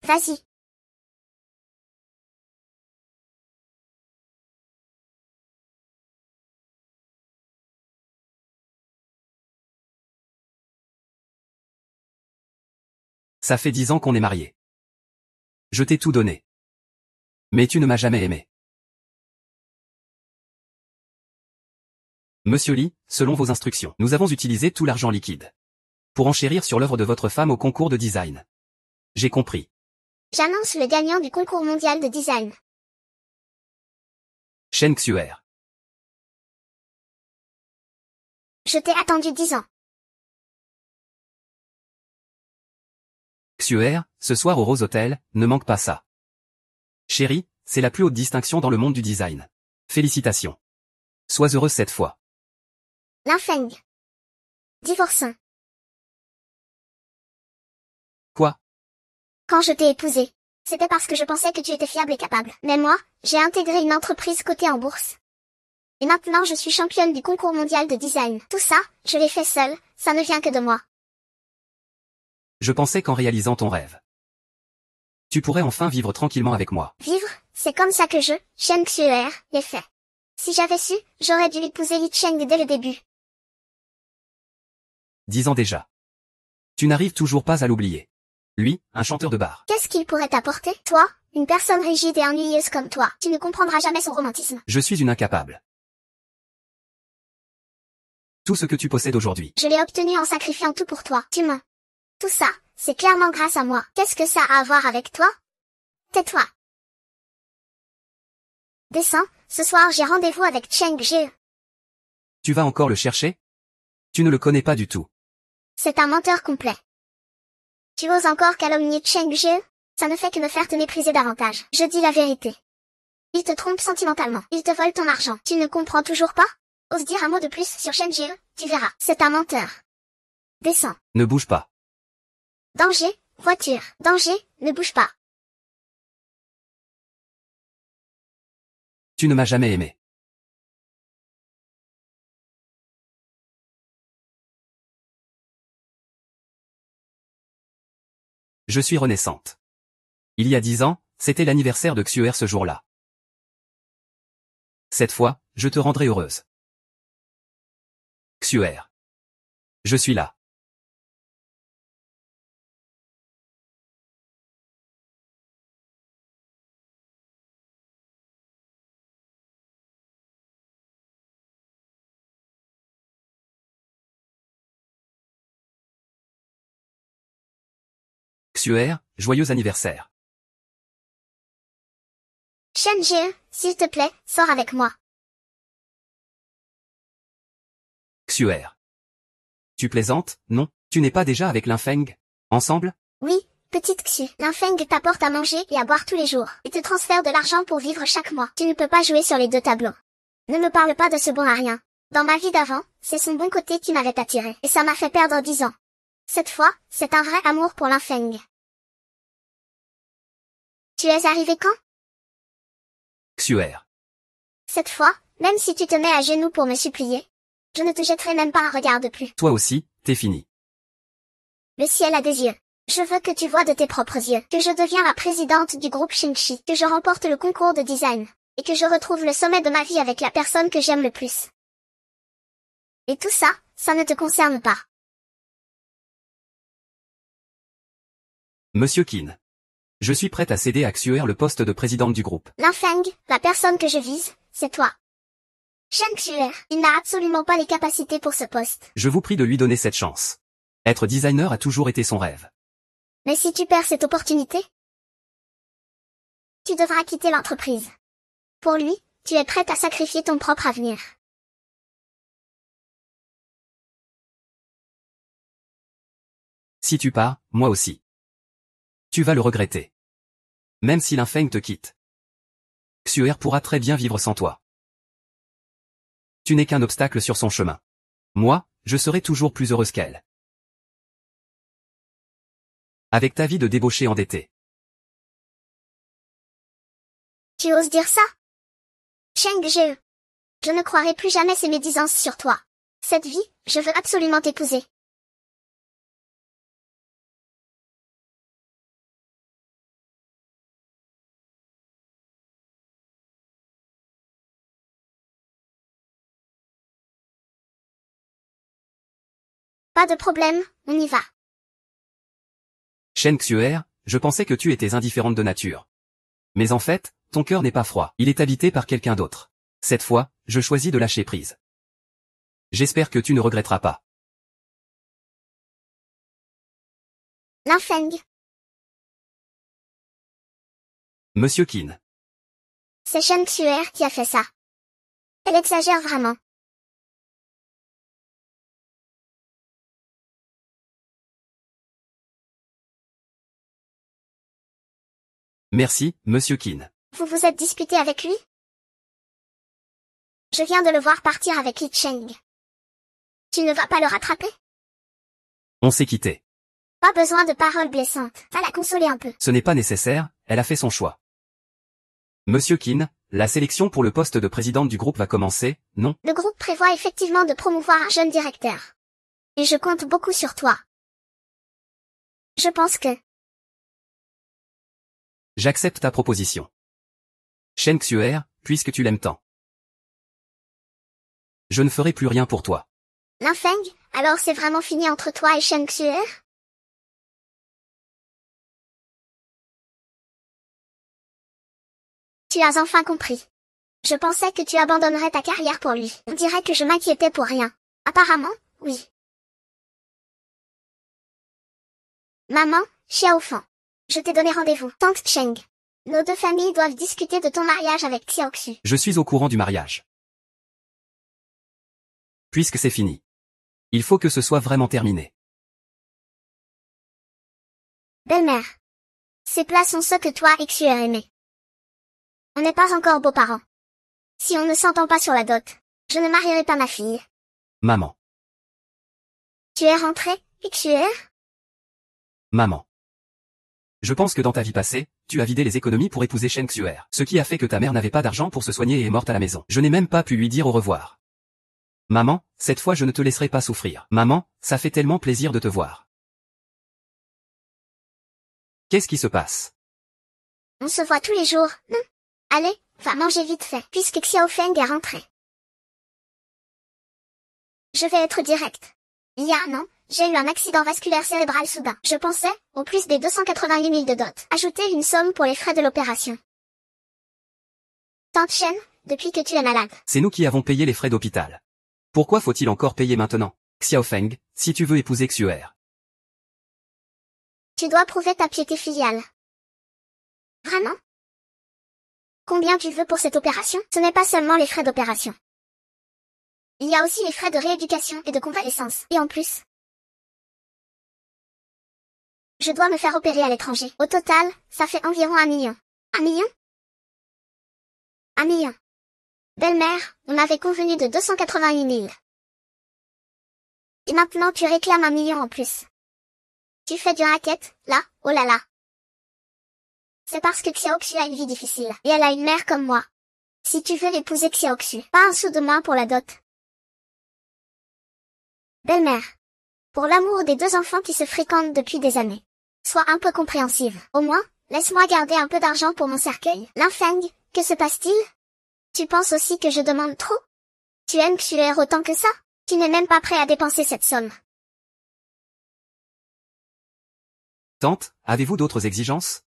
Vas-y. Ça fait 10 ans qu'on est mariés. Je t'ai tout donné. Mais tu ne m'as jamais aimé. Monsieur Lee, selon vos instructions, nous avons utilisé tout l'argent liquide pour enchérir sur l'œuvre de votre femme au concours de design. J'ai compris. J'annonce le gagnant du concours mondial de design. Shen Xuer. Je t'ai attendu 10 ans. Xuer, ce soir au Rose Hotel, ne manque pas ça. Chérie, c'est la plus haute distinction dans le monde du design. Félicitations. Sois heureuse cette fois. Linfeng. Divorçant. Quoi? Quand je t'ai épousé, c'était parce que je pensais que tu étais fiable et capable. Mais moi, j'ai intégré une entreprise cotée en bourse. Et maintenant je suis championne du concours mondial de design. Tout ça, je l'ai fait seule, ça ne vient que de moi. Je pensais qu'en réalisant ton rêve, tu pourrais enfin vivre tranquillement avec moi. Vivre, c'est comme ça que Shen Xuer, l'ai fait. Si j'avais su, j'aurais dû épouser Li Cheng dès le début. 10 ans déjà. Tu n'arrives toujours pas à l'oublier. Lui, un chanteur de bar. Qu'est-ce qu'il pourrait t'apporter, toi, une personne rigide et ennuyeuse comme toi? Tu ne comprendras jamais son romantisme. Je suis une incapable. Tout ce que tu possèdes aujourd'hui. Je l'ai obtenu en sacrifiant tout pour toi, tu mens. Tout ça, c'est clairement grâce à moi. Qu'est-ce que ça a à voir avec toi? Tais-toi. Descends, ce soir j'ai rendez-vous avec Cheng Jie. Tu vas encore le chercher? Tu ne le connais pas du tout. C'est un menteur complet. Tu oses encore calomnier Cheng Jie? Ça ne fait que me faire te mépriser davantage. Je dis la vérité. Il te trompe sentimentalement. Il te vole ton argent. Tu ne comprends toujours pas? Ose dire un mot de plus sur Cheng Jie, tu verras. C'est un menteur. Descends. Ne bouge pas. Danger, voiture. Danger, ne bouge pas. Tu ne m'as jamais aimé. Je suis renaissante. Il y a 10 ans, c'était l'anniversaire de Xuer ce jour-là. Cette fois, je te rendrai heureuse. Xuer. Je suis là. Xuer, joyeux anniversaire. Shen Jie, s'il te plaît, sors avec moi. Xuer. Tu plaisantes, non? Tu n'es pas déjà avec Linfeng? Ensemble? Oui, petite Xu. Linfeng t'apporte à manger et à boire tous les jours, et te transfère de l'argent pour vivre chaque mois. Tu ne peux pas jouer sur les deux tableaux. Ne me parle pas de ce bon à rien. Dans ma vie d'avant, c'est son bon côté qui m'avait attiré, et ça m'a fait perdre 10 ans. Cette fois, c'est un vrai amour pour Linfeng. Tu es arrivé quand? Xuer. Cette fois, même si tu te mets à genoux pour me supplier, je ne te jetterai même pas un regard de plus. Toi aussi, t'es fini. Le ciel a des yeux. Je veux que tu vois de tes propres yeux que je deviens la présidente du groupe Shinchi, que je remporte le concours de design, et que je retrouve le sommet de ma vie avec la personne que j'aime le plus. Et tout ça, ça ne te concerne pas. Monsieur Qin. Je suis prête à céder à Xuer le poste de présidente du groupe. Linfeng, la personne que je vise, c'est toi. Shen Xuer, il n'a absolument pas les capacités pour ce poste. Je vous prie de lui donner cette chance. Être designer a toujours été son rêve. Mais si tu perds cette opportunité, tu devras quitter l'entreprise. Pour lui, tu es prête à sacrifier ton propre avenir. Si tu pars, moi aussi. Tu vas le regretter. Même si Linfeng te quitte. Xuer pourra très bien vivre sans toi. Tu n'es qu'un obstacle sur son chemin. Moi, je serai toujours plus heureuse qu'elle. Avec ta vie de débauché endetté. Tu oses dire ça? Cheng Jie. Je ne croirai plus jamais ces médisances sur toi. Cette vie, je veux absolument t'épouser. Pas de problème, on y va. Shen Xuer, je pensais que tu étais indifférente de nature. Mais en fait, ton cœur n'est pas froid, il est habité par quelqu'un d'autre. Cette fois, je choisis de lâcher prise. J'espère que tu ne regretteras pas. Lin Feng, Monsieur Qin. c'est Shen Xuer qui a fait ça. Elle exagère vraiment. Merci, Monsieur Qin. Vous vous êtes disputé avec lui? Je viens de le voir partir avec Li Cheng. Tu ne vas pas le rattraper? On s'est quitté. Pas besoin de paroles blessantes. Va la consoler un peu. Ce n'est pas nécessaire, elle a fait son choix. Monsieur Qin, la sélection pour le poste de présidente du groupe va commencer, non? Le groupe prévoit effectivement de promouvoir un jeune directeur. Et je compte beaucoup sur toi. Je pense que... J'accepte ta proposition. Shen Xuer, puisque tu l'aimes tant. Je ne ferai plus rien pour toi. Lin Feng, alors c'est vraiment fini entre toi et Shen Xuer? Tu as enfin compris. Je pensais que tu abandonnerais ta carrière pour lui. On dirait que je m'inquiétais pour rien. Apparemment, oui. Maman, Xiaofan. Je t'ai donné rendez-vous. Tante Cheng. Nos deux familles doivent discuter de ton mariage avec Xiaoxu. Je suis au courant du mariage. Puisque c'est fini. Il faut que ce soit vraiment terminé. Belle-mère. Ces plats sont ceux que toi et Xuer aimez. On n'est pas encore beaux-parents. Si on ne s'entend pas sur la dot, je ne marierai pas ma fille. Maman. Tu es rentré, Xuer? Maman. Je pense que dans ta vie passée, tu as vidé les économies pour épouser Shen Xuer, ce qui a fait que ta mère n'avait pas d'argent pour se soigner et est morte à la maison. Je n'ai même pas pu lui dire au revoir. Maman, cette fois je ne te laisserai pas souffrir. Maman, ça fait tellement plaisir de te voir. Qu'est-ce qui se passe? On se voit tous les jours, non? Allez, va manger vite fait, puisque Xiao Feng est rentré. Je vais être direct. Il y a un an, j'ai eu un accident vasculaire cérébral soudain. Je pensais, au plus des 288 000 de dot, ajouter une somme pour les frais de l'opération. Tante Shen, depuis que tu es malade. C'est nous qui avons payé les frais d'hôpital. Pourquoi faut-il encore payer maintenant? Xiao Feng, si tu veux épouser Xuer. Tu dois prouver ta piété filiale. Vraiment? Combien tu veux pour cette opération? Ce n'est pas seulement les frais d'opération. Il y a aussi les frais de rééducation et de convalescence. Et en plus, je dois me faire opérer à l'étranger. Au total, ça fait environ 1 million. 1 million? 1 million. Belle-mère, on avait convenu de 288 000. Et maintenant tu réclames 1 million en plus. Tu fais du racket, là, oh là là. C'est parce que Xiaoxu a une vie difficile, et elle a une mère comme moi. Si tu veux épouser Xiaoxu, pas un sou de moins pour la dot. Belle-mère. Pour l'amour des deux enfants qui se fréquentent depuis des années. Sois un peu compréhensive. Au moins, laisse-moi garder un peu d'argent pour mon cercueil. Lin Feng, que se passe-t-il? Tu penses aussi que je demande trop? Tu aimes Xuer autant que ça? Tu n'es même pas prêt à dépenser cette somme. Tante, avez-vous d'autres exigences?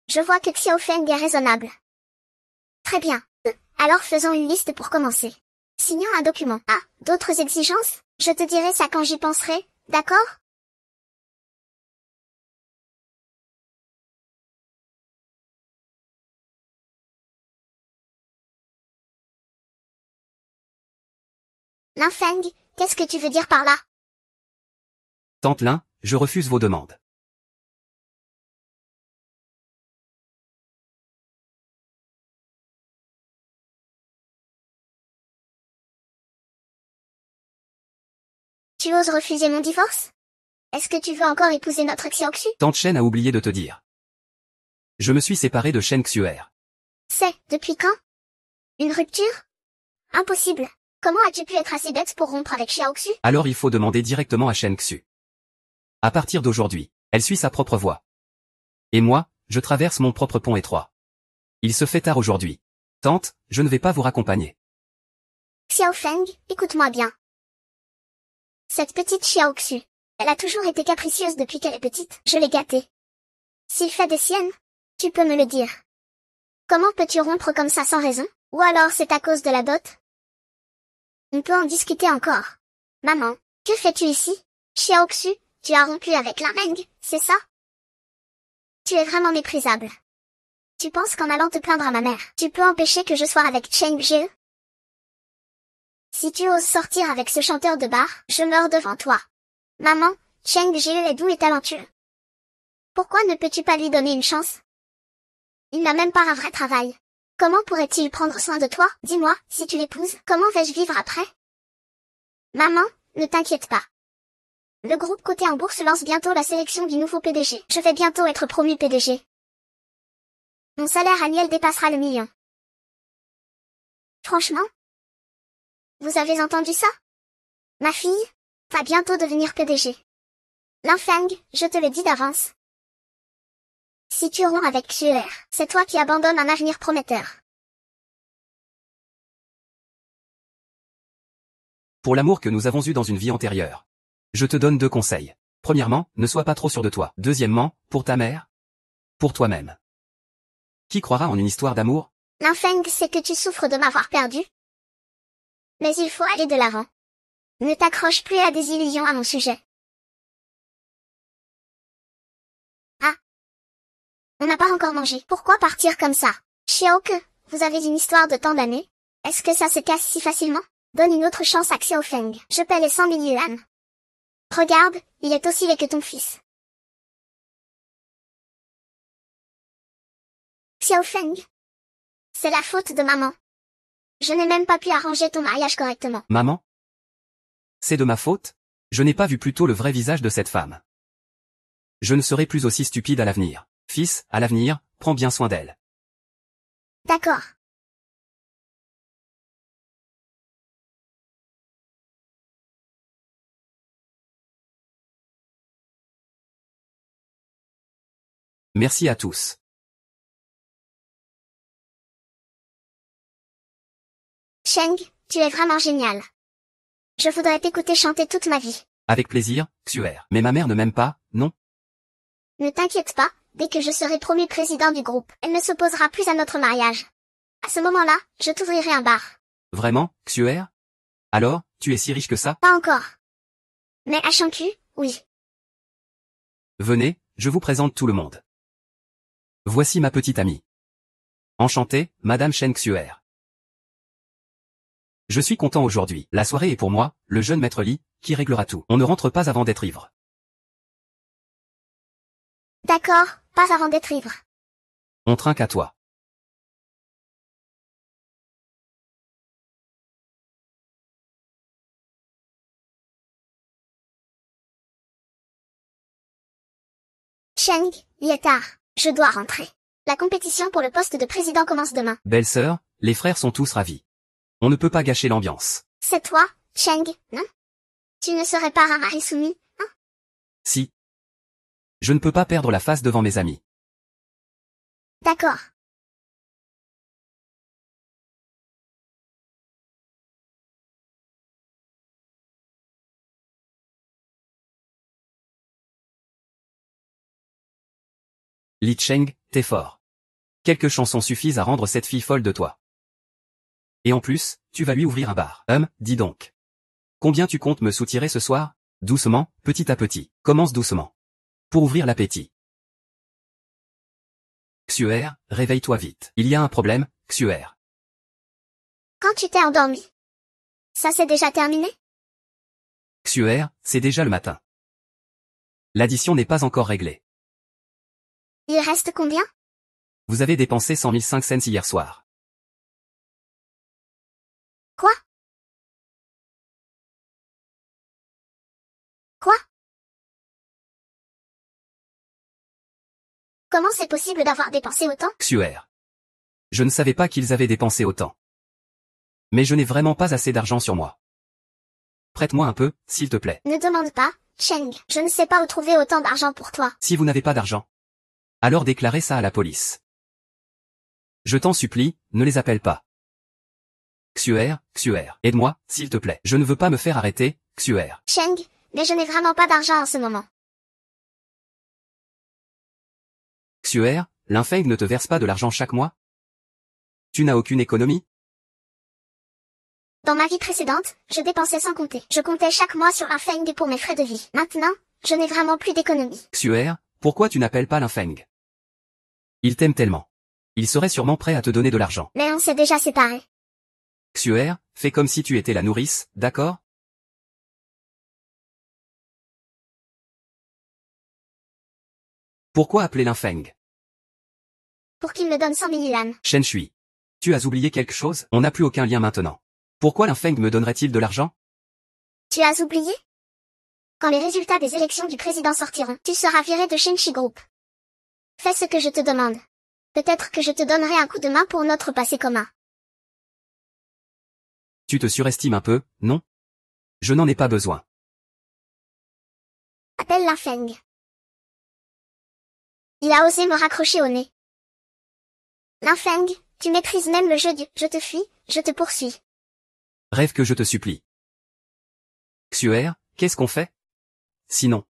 Je vois que Xiao Feng est raisonnable. Très bien. Alors faisons une liste pour commencer. Signons un document. Ah, d'autres exigences? Je te dirai ça quand j'y penserai, d'accord? Lin Feng, qu'est-ce que tu veux dire par là? Tante Lin, je refuse vos demandes. Tu oses refuser mon divorce? Est-ce que tu veux encore épouser notre Xiaoxu? Tante Shen a oublié de te dire. Je me suis séparé de Shen Xuer. C'est, depuis quand? Une rupture? Impossible. Comment as-tu pu être assez bête pour rompre avec Xiaoxu? Alors il faut demander directement à Shen Xu. À partir d'aujourd'hui, elle suit sa propre voie. Et moi, je traverse mon propre pont étroit. Il se fait tard aujourd'hui. Tante, je ne vais pas vous raccompagner. Xiao Feng, écoute-moi bien. Cette petite Xiaoxu. Elle a toujours été capricieuse depuis qu'elle est petite. Je l'ai gâtée. S'il fait des siennes, tu peux me le dire. Comment peux-tu rompre comme ça sans raison? Ou alors c'est à cause de la dot? On peut en discuter encore. Maman, que fais-tu ici? Xiaoxu, tu as rompu avec la Meng, c'est ça? Tu es vraiment méprisable. Tu penses qu'en allant te plaindre à ma mère, tu peux empêcher que je sois avec Cheng Jie? Si tu oses sortir avec ce chanteur de bar, je meurs devant toi. Maman, Cheng Jie est doux et talentueux. Pourquoi ne peux-tu pas lui donner une chance? Il n'a même pas un vrai travail. Comment pourrait-il prendre soin de toi? Dis-moi, si tu l'épouses, comment vais-je vivre après? Maman, ne t'inquiète pas. Le groupe coté en bourse lance bientôt la sélection du nouveau PDG. Je vais bientôt être promu PDG. Mon salaire annuel dépassera le million. Franchement? Vous avez entendu ça? Ma fille va bientôt devenir PDG. Linfeng, je te le dis d'avance. Si tu romps avec Xuer, c'est toi qui abandonnes un avenir prometteur. Pour l'amour que nous avons eu dans une vie antérieure. Je te donne 2 conseils. Premièrement, ne sois pas trop sûr de toi. Deuxièmement, pour ta mère. Pour toi-même. Qui croira en une histoire d'amour? Linfeng sait que tu souffres de m'avoir perdu. Mais il faut aller de l'avant. Ne t'accroche plus à des illusions à mon sujet. Ah. On n'a pas encore mangé. Pourquoi partir comme ça? Xiaoke, vous avez une histoire de tant d'années? Est-ce que ça se casse si facilement? Donne une autre chance à Xiaofeng. Je paie les 100 000 yuan. Regarde, il est aussi laid que ton fils. Xiaofeng. C'est la faute de maman. Je n'ai même pas pu arranger ton mariage correctement. Maman? C'est de ma faute? Je n'ai pas vu plutôt le vrai visage de cette femme. Je ne serai plus aussi stupide à l'avenir. Fils, à l'avenir, prends bien soin d'elle. D'accord. Merci à tous. Cheng, tu es vraiment génial. Je voudrais t'écouter chanter toute ma vie. Avec plaisir, Xuer. Mais ma mère ne m'aime pas, non? Ne t'inquiète pas, dès que je serai promu président du groupe, elle ne s'opposera plus à notre mariage. À ce moment-là, je t'ouvrirai un bar. Vraiment, Xuer? Alors, tu es si riche que ça? Pas encore. Mais à Chancu, oui. Venez, je vous présente tout le monde. Voici ma petite amie. Enchantée, Madame Shen Xuer. Je suis content aujourd'hui. La soirée est pour moi, le jeune maître Li, qui réglera tout. On ne rentre pas avant d'être ivre. D'accord, pas avant d'être ivre. On trinque à toi. Cheng, il est tard. Je dois rentrer. La compétition pour le poste de président commence demain. Belle-sœur, les frères sont tous ravis. On ne peut pas gâcher l'ambiance. C'est toi, Cheng, non? Tu ne serais pas un mari soumis, hein? Si. Je ne peux pas perdre la face devant mes amis. D'accord. Li Cheng, t'es fort. Quelques chansons suffisent à rendre cette fille folle de toi. Et en plus, tu vas lui ouvrir un bar. Dis donc. Combien tu comptes me soutirer ce soir? Doucement, petit à petit. Commence doucement. Pour ouvrir l'appétit. Xuer, réveille-toi vite. Il y a un problème, Xuer. Quand tu t'es endormi. Ça c'est déjà terminé? Xuer, c'est déjà le matin. L'addition n'est pas encore réglée. Il reste combien? Vous avez dépensé 100 500 cents hier soir. Quoi? Quoi? Comment c'est possible d'avoir dépensé autant? Xuer. Je ne savais pas qu'ils avaient dépensé autant. Mais je n'ai vraiment pas assez d'argent sur moi. Prête-moi un peu, s'il te plaît. Ne demande pas, Cheng. Je ne sais pas où trouver autant d'argent pour toi. Si vous n'avez pas d'argent, alors déclarez ça à la police. Je t'en supplie, ne les appelle pas. Xuer, aide-moi, s'il te plaît. Je ne veux pas me faire arrêter, Xuer. Cheng, mais je n'ai vraiment pas d'argent en ce moment. Xuer, Linfeng ne te verse pas de l'argent chaque mois? Tu n'as aucune économie? Dans ma vie précédente, je dépensais sans compter. Je comptais chaque mois sur un feng pour mes frais de vie. Maintenant, je n'ai vraiment plus d'économie. Xuer, pourquoi tu n'appelles pas Linfeng? Il t'aime tellement. Il serait sûrement prêt à te donner de l'argent. Mais on s'est déjà séparés. Xuer, fais comme si tu étais la nourrice, d'accord? Pourquoi appeler Linfeng? Pour qu'il me donne 100 000 yuan. Shen Shui. Tu as oublié quelque chose? On n'a plus aucun lien maintenant. Pourquoi Linfeng me donnerait-il de l'argent? Tu as oublié? Quand les résultats des élections du président sortiront, tu seras viré de Shenxi Group. Fais ce que je te demande. Peut-être que je te donnerai un coup de main pour notre passé commun. Tu te surestimes un peu, non? Je n'en ai pas besoin. Appelle Linfeng. Il a osé me raccrocher au nez. Linfeng, tu maîtrises même le jeu du « je te fuis, je te poursuis ». Rêve que je te supplie. Xuer, qu'est-ce qu'on fait? Sinon.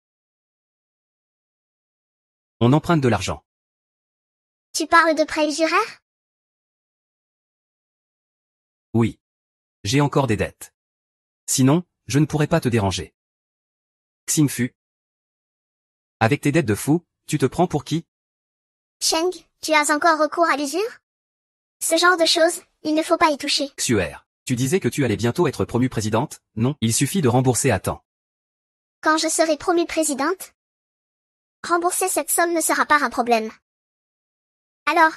On emprunte de l'argent. Tu parles de prêt usuraire? Oui. J'ai encore des dettes. Sinon, je ne pourrais pas te déranger. Xingfu. Avec tes dettes de fou, tu te prends pour qui? Cheng, tu as encore recours à l'usure? Ce genre de choses, il ne faut pas y toucher. Xuer, tu disais que tu allais bientôt être promue présidente, non? Il suffit de rembourser à temps. Quand je serai promue présidente, rembourser cette somme ne sera pas un problème. Alors,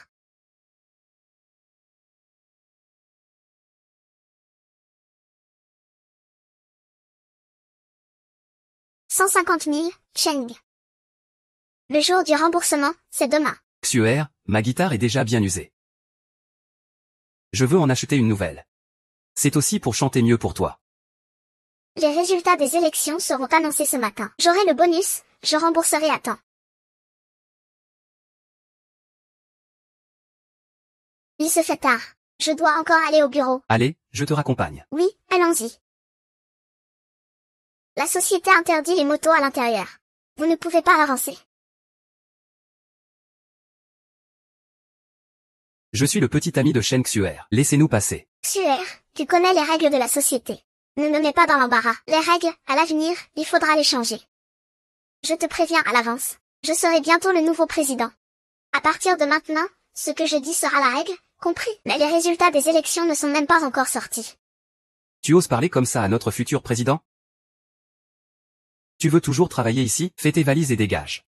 150 000, Cheng. Le jour du remboursement, c'est demain. Xuer, ma guitare est déjà bien usée. Je veux en acheter une nouvelle. C'est aussi pour chanter mieux pour toi. Les résultats des élections seront annoncés ce matin. J'aurai le bonus, je rembourserai à temps. Il se fait tard. Je dois encore aller au bureau. Allez, je te raccompagne. Oui, allons-y. La société interdit les motos à l'intérieur. Vous ne pouvez pas avancer. Je suis le petit ami de Shen Xuer. Laissez-nous passer. Xuer, tu connais les règles de la société. Ne me mets pas dans l'embarras. Les règles, à l'avenir, il faudra les changer. Je te préviens à l'avance. Je serai bientôt le nouveau président. À partir de maintenant, ce que je dis sera la règle, compris. Mais les résultats des élections ne sont même pas encore sortis. Tu oses parler comme ça à notre futur président? Tu veux toujours travailler ici? Fais tes valises et dégage.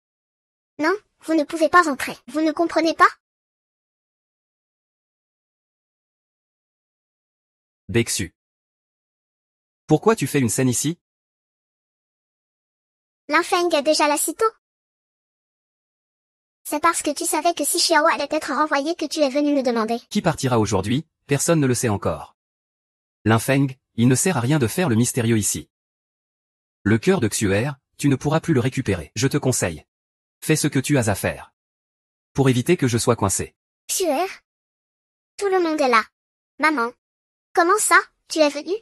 Non, vous ne pouvez pas entrer. Vous ne comprenez pas? Bexu. Pourquoi tu fais une scène ici? Linfeng est déjà là si tôt. C'est parce que tu savais que si Xiao allait être renvoyé que tu es venu me demander. Qui partira aujourd'hui? Personne ne le sait encore. Linfeng, il ne sert à rien de faire le mystérieux ici. Le cœur de Xuer, tu ne pourras plus le récupérer. Je te conseille. Fais ce que tu as à faire. Pour éviter que je sois coincé. Xuer? Tout le monde est là. Maman. Comment ça, tu es venu?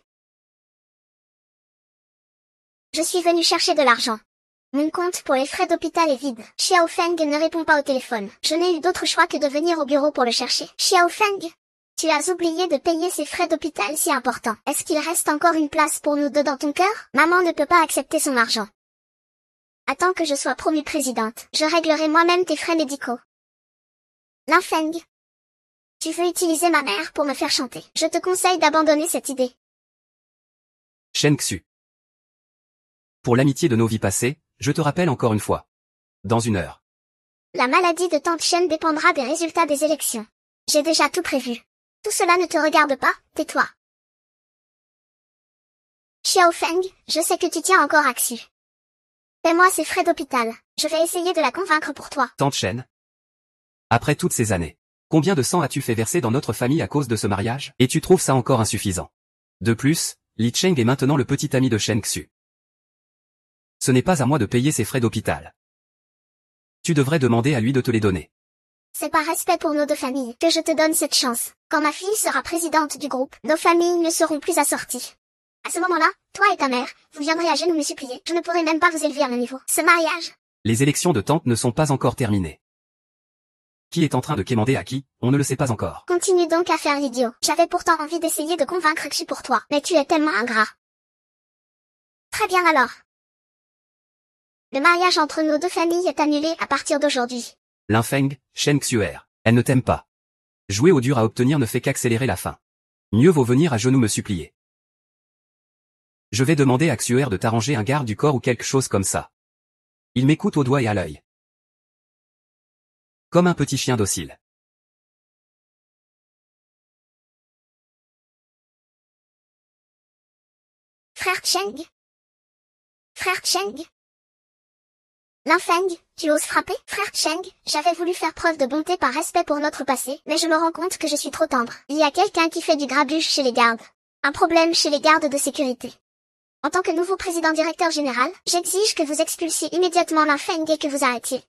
Je suis venu chercher de l'argent. Mon compte pour les frais d'hôpital est vide. Xiao Feng ne répond pas au téléphone. Je n'ai eu d'autre choix que de venir au bureau pour le chercher. Xiao Feng, tu as oublié de payer ces frais d'hôpital si importants. Est-ce qu'il reste encore une place pour nous deux dans ton cœur? Maman ne peut pas accepter son argent. Attends que je sois promue présidente. Je réglerai moi-même tes frais médicaux. Linfeng, tu veux utiliser ma mère pour me faire chanter. Je te conseille d'abandonner cette idée. Shen Xu. Pour l'amitié de nos vies passées, je te rappelle encore une fois. Dans 1 heure. La maladie de Tante Shen dépendra des résultats des élections. J'ai déjà tout prévu. Tout cela ne te regarde pas, tais-toi. Xiao Feng, je sais que tu tiens encore à Xu. Paie-moi ces frais d'hôpital. Je vais essayer de la convaincre pour toi. Tante Shen. Après toutes ces années, combien de sang as-tu fait verser dans notre famille à cause de ce mariage? Et tu trouves ça encore insuffisant? De plus, Li Cheng est maintenant le petit ami de Shen Xu. Ce n'est pas à moi de payer ses frais d'hôpital. Tu devrais demander à lui de te les donner. C'est par respect pour nos deux familles que je te donne cette chance. Quand ma fille sera présidente du groupe, nos familles ne seront plus assorties. À ce moment-là, toi et ta mère, vous viendrez à genoux me supplier. Je ne pourrai même pas vous élever à mon niveau. Ce mariage. Les élections de tante ne sont pas encore terminées. Qui est en train de quémander à qui, on ne le sait pas encore. Continue donc à faire l'idiot. J'avais pourtant envie d'essayer de convaincre Xu pour toi, mais tu es tellement ingrat. Très bien alors. Le mariage entre nos deux familles est annulé à partir d'aujourd'hui. Linfeng, Shen Xuer, elle ne t'aime pas. Jouer au dur à obtenir ne fait qu'accélérer la fin. Mieux vaut venir à genoux me supplier. Je vais demander à Xuer de t'arranger un garde du corps ou quelque chose comme ça. Il m'écoute au doigt et à l'œil. Comme un petit chien docile. Frère Cheng. Frère Cheng. Linfeng, tu oses frapper? Frère Cheng, j'avais voulu faire preuve de bonté par respect pour notre passé, mais je me rends compte que je suis trop tendre. Il y a quelqu'un qui fait du grabuge chez les gardes. Un problème chez les gardes de sécurité. En tant que nouveau président directeur général, j'exige que vous expulsiez immédiatement Linfeng et que vous arrêtiez.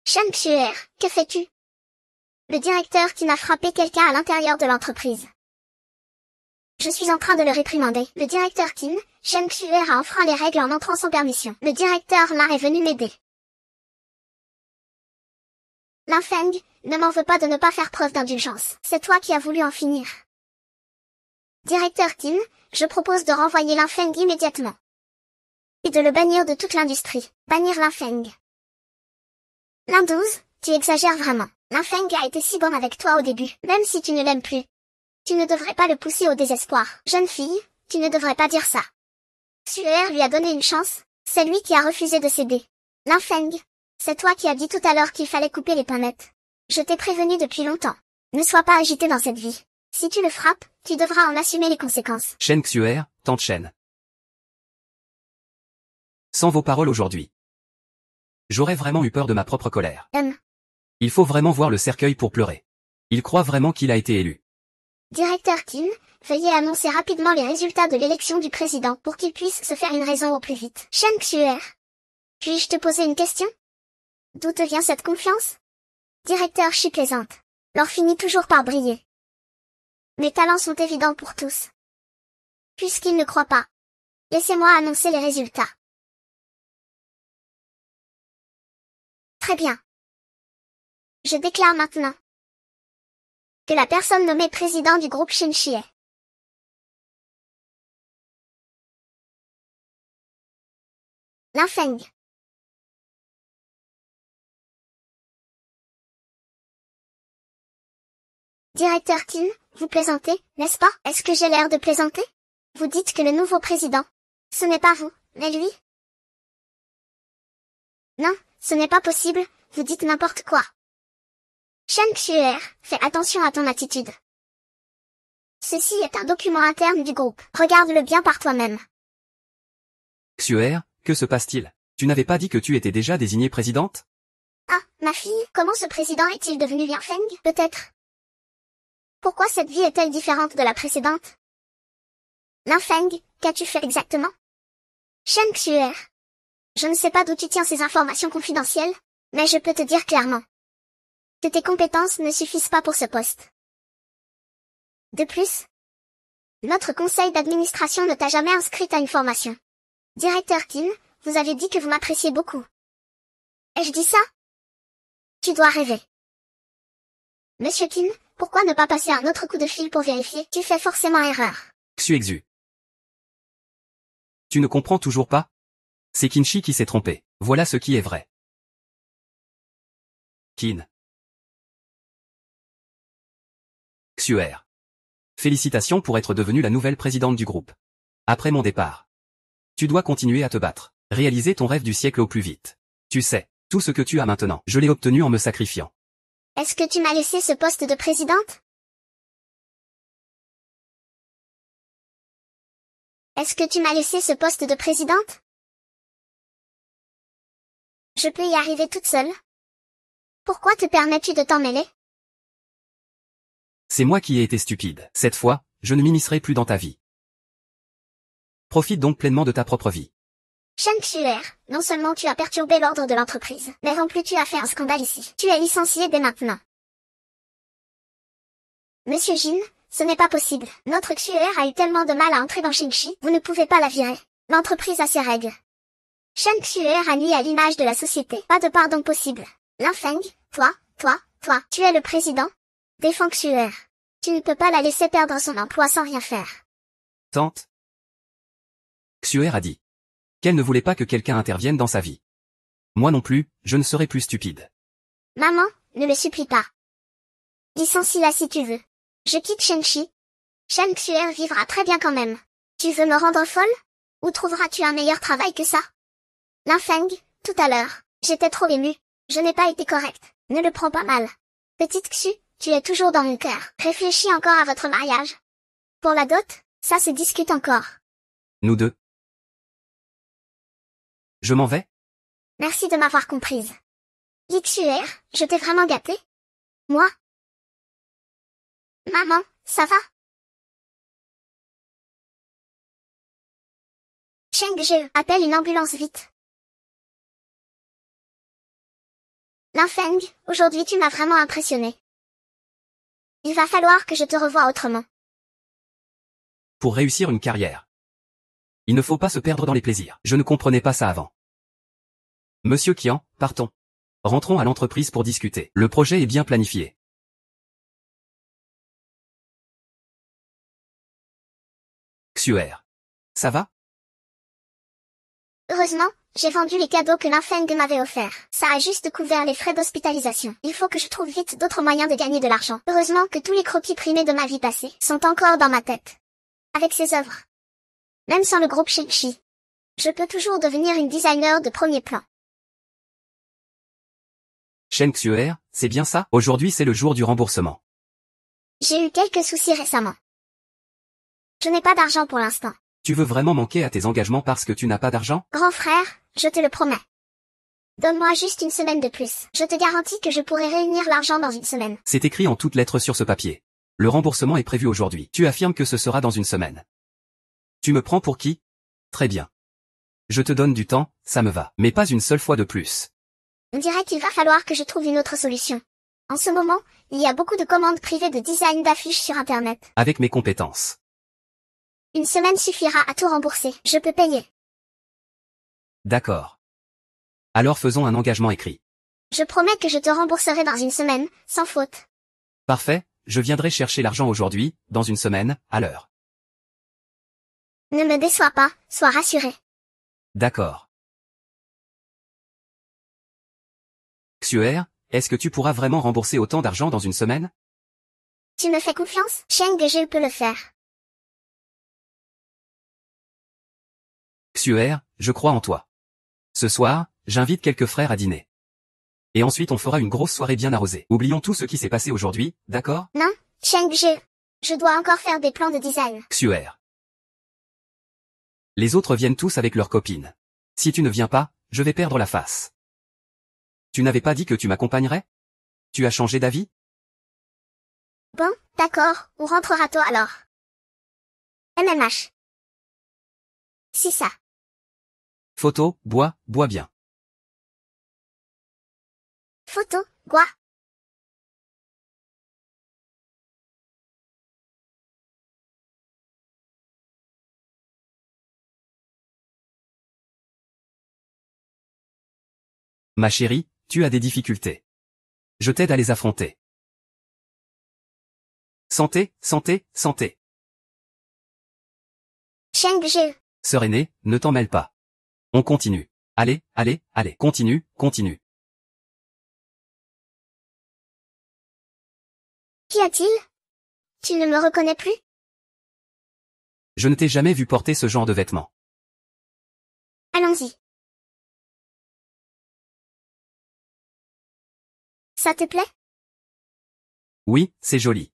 Shen Xuer, que fais-tu? Le directeur qui n'a frappé quelqu'un à l'intérieur de l'entreprise. Je suis en train de le réprimander. Le directeur Qin, Shen Xuer a enfreint les règles en entrant sans permission. Le directeur là est venu m'aider. Linfeng, ne m'en veux pas de ne pas faire preuve d'indulgence. C'est toi qui as voulu en finir. Directeur Qin, je propose de renvoyer Linfeng immédiatement. Et de le bannir de toute l'industrie. Bannir Linfeng. L'un 12, tu exagères vraiment. Linfeng a été si bon avec toi au début, même si tu ne l'aimes plus. Tu ne devrais pas le pousser au désespoir. Jeune fille, tu ne devrais pas dire ça. Xuer lui a donné une chance, c'est lui qui a refusé de céder. Linfeng, c'est toi qui as dit tout à l'heure qu'il fallait couper les pinnettes. Je t'ai prévenu depuis longtemps. Ne sois pas agité dans cette vie. Si tu le frappes, tu devras en assumer les conséquences. Shen Xuer, tante Shen. Sans vos paroles aujourd'hui. J'aurais vraiment eu peur de ma propre colère. Il faut vraiment voir le cercueil pour pleurer. Il croit vraiment qu'il a été élu. Directeur Qin, veuillez annoncer rapidement les résultats de l'élection du président pour qu'il puisse se faire une raison au plus vite. Shen Xuer. Puis-je te poser une question? D'où te vient cette confiance? Directeur Shi plaisante. L'or finit toujours par briller. Mes talents sont évidents pour tous. Puisqu'ils ne croient pas. Laissez-moi annoncer les résultats. Très bien. Je déclare maintenant que la personne nommée président du groupe Shinchi est Linfeng. Directeur Qin, vous plaisantez, n'est-ce pas? Est-ce que j'ai l'air de plaisanter? Vous dites que le nouveau président, ce n'est pas vous, mais lui? Non, ce n'est pas possible, vous dites n'importe quoi. Shen Xuer, fais attention à ton attitude. Ceci est un document interne du groupe. Regarde-le bien par toi-même. Xuer, que se passe-t-il? Tu n'avais pas dit que tu étais déjà désignée présidente? Ah, ma fille, comment ce président est-il devenu Linfeng? Peut-être. Pourquoi cette vie est-elle différente de la précédente? Linfeng, qu'as-tu fait exactement? Shen Xuer. Je ne sais pas d'où tu tiens ces informations confidentielles, mais je peux te dire clairement que tes compétences ne suffisent pas pour ce poste. De plus, notre conseil d'administration ne t'a jamais inscrite à une formation. Directeur Qin, vous avez dit que vous m'appréciez beaucoup. Ai-je dit ça? Tu dois rêver. Monsieur Qin, pourquoi ne pas passer un autre coup de fil pour vérifier? Tu fais forcément erreur. Xuexu. Tu ne comprends toujours pas? C'est Qinshi qui s'est trompé. Voilà ce qui est vrai. Qin. Xuer. Félicitations pour être devenue la nouvelle présidente du groupe. Après mon départ. Tu dois continuer à te battre. Réaliser ton rêve du siècle au plus vite. Tu sais, tout ce que tu as maintenant, je l'ai obtenu en me sacrifiant. Est-ce que tu m'as laissé ce poste de présidente? Est-ce que tu m'as laissé ce poste de présidente? Je peux y arriver toute seule. Pourquoi te permets-tu de t'en mêler? C'est moi qui ai été stupide. Cette fois, je ne m'immiscerai plus dans ta vie. Profite donc pleinement de ta propre vie. Shen Xuer, non seulement tu as perturbé l'ordre de l'entreprise, mais en plus tu as fait un scandale ici. Tu es licencié dès maintenant. Monsieur Jin, ce n'est pas possible. Notre Xuer a eu tellement de mal à entrer dans Shingxi, vous ne pouvez pas la virer. L'entreprise a ses règles. Shen Xuer a nuit à l'image de la société. Pas de pardon possible. Lin Feng, toi, tu es le président? Défends Xuer. Tu ne peux pas la laisser perdre son emploi sans rien faire. Tante. Xuer a dit qu'elle ne voulait pas que quelqu'un intervienne dans sa vie. Moi non plus, je ne serai plus stupide. Maman, ne le supplie pas. Licencie-la si tu veux. Je quitte Shenxi. Shen Xuer vivra très bien quand même. Tu veux me rendre folle? Ou trouveras-tu un meilleur travail que ça? Lin Feng, tout à l'heure, j'étais trop émue. Je n'ai pas été correcte. Ne le prends pas mal. Petite Xu, tu es toujours dans mon cœur. Réfléchis encore à votre mariage. Pour la dot, ça se discute encore. Nous deux. Je m'en vais? Merci de m'avoir comprise. Li Xuer, je t'ai vraiment gâté? Moi? Maman, ça va? Cheng Je, appelle une ambulance vite. Lin Feng, aujourd'hui tu m'as vraiment impressionné. Il va falloir que je te revoie autrement. Pour réussir une carrière, il ne faut pas se perdre dans les plaisirs. Je ne comprenais pas ça avant. Monsieur Qian, partons. Rentrons à l'entreprise pour discuter. Le projet est bien planifié. Xuer. Ça va? Heureusement, j'ai vendu les cadeaux que Lin Feng m'avait offerts. Ça a juste couvert les frais d'hospitalisation. Il faut que je trouve vite d'autres moyens de gagner de l'argent. Heureusement que tous les croquis primés de ma vie passée sont encore dans ma tête. Avec ces œuvres. Même sans le groupe Shingxi. Je peux toujours devenir une designer de premier plan. Shen Xuer, c'est bien ça? Aujourd'hui c'est le jour du remboursement. J'ai eu quelques soucis récemment. Je n'ai pas d'argent pour l'instant. Tu veux vraiment manquer à tes engagements parce que tu n'as pas d'argent? Grand frère, je te le promets. Donne-moi juste une semaine de plus. Je te garantis que je pourrai réunir l'argent dans une semaine. C'est écrit en toutes lettres sur ce papier. Le remboursement est prévu aujourd'hui. Tu affirmes que ce sera dans une semaine. Tu me prends pour qui? Très bien. Je te donne du temps, ça me va. Mais pas une seule fois de plus. On dirait qu'il va falloir que je trouve une autre solution. En ce moment, il y a beaucoup de commandes privées de design d'affiches sur Internet. Avec mes compétences. Une semaine suffira à tout rembourser. Je peux payer. D'accord. Alors faisons un engagement écrit. Je promets que je te rembourserai dans une semaine, sans faute. Parfait, je viendrai chercher l'argent aujourd'hui, dans une semaine, à l'heure. Ne me déçois pas, sois rassuré. D'accord. Xuer, est-ce que tu pourras vraiment rembourser autant d'argent dans une semaine? Tu me fais confiance? Cheng Je peut le faire. Xuer, je crois en toi. Ce soir, j'invite quelques frères à dîner. Et ensuite on fera une grosse soirée bien arrosée. Oublions tout ce qui s'est passé aujourd'hui, d'accord? Non, Cheng Je. Je dois encore faire des plans de design. Xuer. Les autres viennent tous avec leurs copines. Si tu ne viens pas, je vais perdre la face. Tu n'avais pas dit que tu m'accompagnerais? Tu as changé d'avis? Bon, d'accord, où rentrera-t-on alors? MMH. Si ça. Photo, bois bien. Photo, quoi? Ma chérie, tu as des difficultés. Je t'aide à les affronter. Santé, santé, santé. Cheng Je. Sœur aînée, ne t'en mêle pas. On continue. Allez, continue. Qu'y a-t-il? Tu ne me reconnais plus? Je ne t'ai jamais vu porter ce genre de vêtements. Allons-y. Ça te plaît? Oui, c'est joli.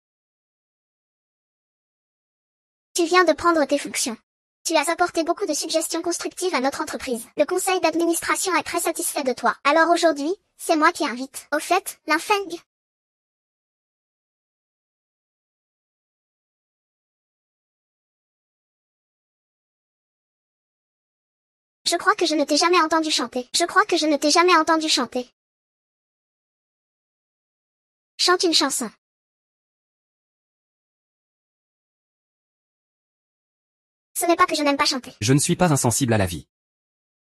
Tu viens de prendre tes fonctions. Tu as apporté beaucoup de suggestions constructives à notre entreprise. Le conseil d'administration est très satisfait de toi. Alors aujourd'hui, c'est moi qui invite. Au fait, Lin Feng. Je crois que je ne t'ai jamais entendu chanter. Je crois que je ne t'ai jamais entendu chanter. Chante une chanson. Ce n'est pas que je n'aime pas chanter. Je ne suis pas insensible à la vie.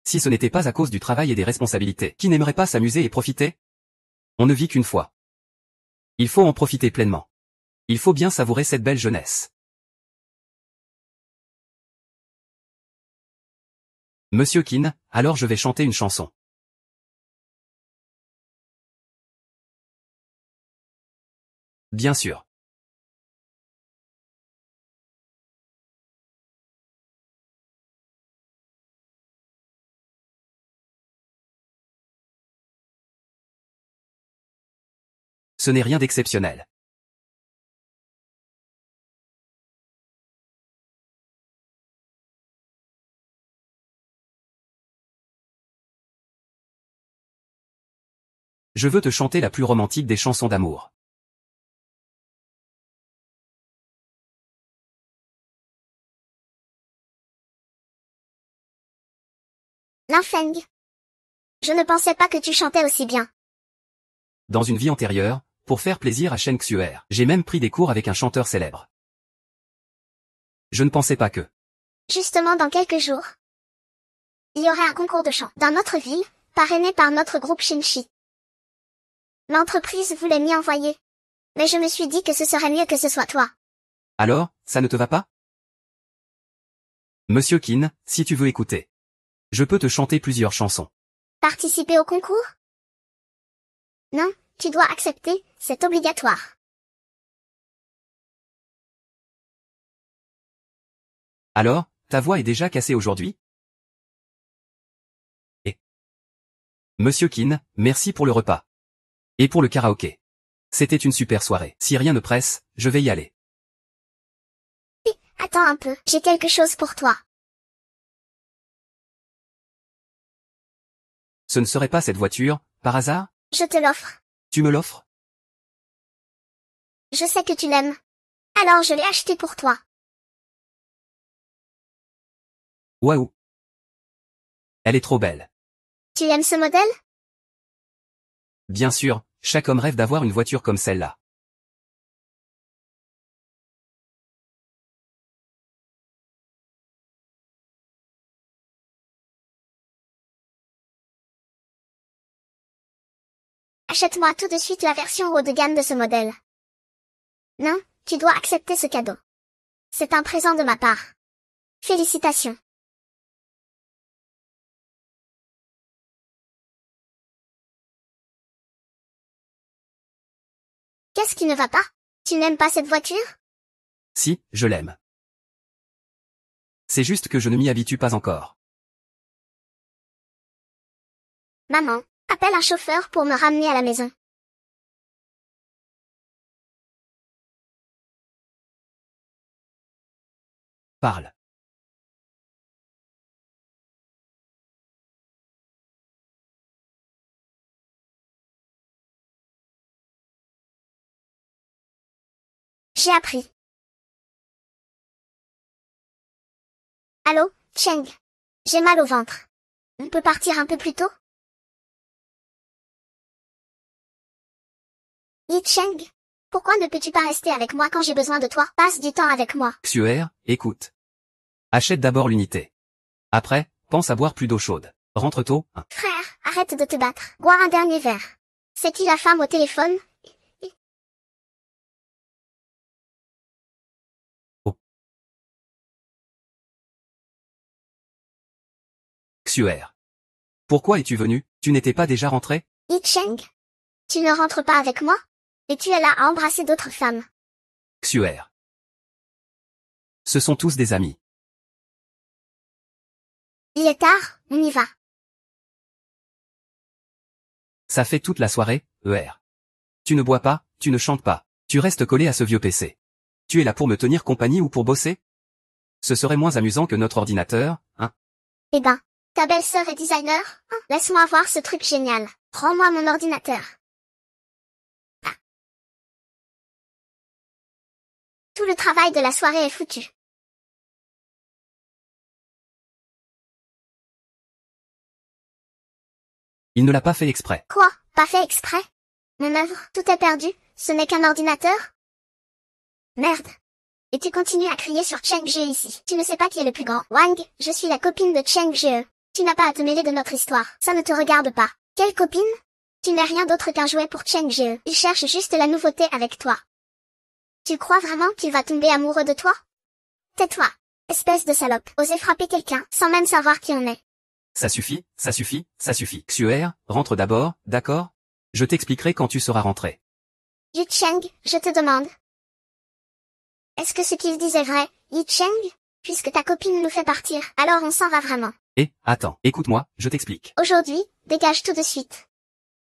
Si ce n'était pas à cause du travail et des responsabilités, qui n'aimerait pas s'amuser et profiter? On ne vit qu'une fois. Il faut en profiter pleinement. Il faut bien savourer cette belle jeunesse. Monsieur Keane, alors je vais chanter une chanson. Bien sûr. Ce n'est rien d'exceptionnel. Je veux te chanter la plus romantique des chansons d'amour. L'infeng. Je ne pensais pas que tu chantais aussi bien. Dans une vie antérieure, pour faire plaisir à Shen Xuer, j'ai même pris des cours avec un chanteur célèbre. Je ne pensais pas que... Justement dans quelques jours, il y aurait un concours de chant dans notre ville, parrainé par notre groupe Shinchi. L'entreprise voulait m'y envoyer. Mais je me suis dit que ce serait mieux que ce soit toi. Alors, ça ne te va pas? Monsieur Keane, si tu veux écouter. Je peux te chanter plusieurs chansons. Participer au concours? Non, tu dois accepter, c'est obligatoire. Alors, ta voix est déjà cassée aujourd'hui? Et Monsieur Keane, merci pour le repas. Et pour le karaoké. C'était une super soirée. Si rien ne presse, je vais y aller. Attends un peu, j'ai quelque chose pour toi. Ce ne serait pas cette voiture, par hasard? Je te l'offre. Tu me l'offres? Je sais que tu l'aimes. Alors je l'ai acheté pour toi. Waouh! Elle est trop belle. Tu aimes ce modèle? Bien sûr, chaque homme rêve d'avoir une voiture comme celle-là. Achète-moi tout de suite la version haut de gamme de ce modèle. Non, tu dois accepter ce cadeau. C'est un présent de ma part. Félicitations. Qu'est-ce qui ne va pas? Tu n'aimes pas cette voiture? Si, je l'aime. C'est juste que je ne m'y habitue pas encore. Maman, appelle un chauffeur pour me ramener à la maison. Parle. J'ai appris. Allô, Cheng. J'ai mal au ventre. On peut partir un peu plus tôt? Yi Cheng. Pourquoi ne peux-tu pas rester avec moi quand j'ai besoin de toi? Passe du temps avec moi. Xuer, écoute. Achète d'abord l'unité. Après, pense à boire plus d'eau chaude. Rentre tôt, hein. Frère, arrête de te battre. Boire un dernier verre. C'est qui la femme au téléphone? Oh. Xuer. Pourquoi es-tu venu? Tu n'étais pas déjà rentré? Yi Cheng. Tu ne rentres pas avec moi? Et tu es là à embrasser d'autres femmes. Xuer. Ce sont tous des amis. Il est tard, on y va. Ça fait toute la soirée, ER. Tu ne bois pas, tu ne chantes pas. Tu restes collé à ce vieux PC. Tu es là pour me tenir compagnie ou pour bosser? Ce serait moins amusant que notre ordinateur, hein? Eh ben, ta belle-sœur est designer, hein? Laisse-moi voir ce truc génial. Rends-moi mon ordinateur. Ah. Tout le travail de la soirée est foutu. Il ne l'a pas fait exprès. Quoi? Pas fait exprès? Mon œuvre, tout est perdu, ce n'est qu'un ordinateur? Merde. Et tu continues à crier sur Cheng Jie ici. Tu ne sais pas qui est le plus grand. Wang, je suis la copine de Cheng Jie. Tu n'as pas à te mêler de notre histoire. Ça ne te regarde pas. Quelle copine? Tu n'es rien d'autre qu'un jouet pour Cheng Jie. Il cherche juste la nouveauté avec toi. Tu crois vraiment qu'il va tomber amoureux de toi? Tais-toi. Espèce de salope. Oser frapper quelqu'un, sans même savoir qui on est. Ça suffit, ça suffit, ça suffit. Xuer, rentre d'abord, d'accord? Je t'expliquerai quand tu seras rentré. Yi Cheng, je te demande. Est-ce que ce qu'il dit est vrai, Yi Cheng? Puisque ta copine nous fait partir, alors on s'en va vraiment. Attends, écoute-moi, je t'explique. Aujourd'hui, dégage tout de suite.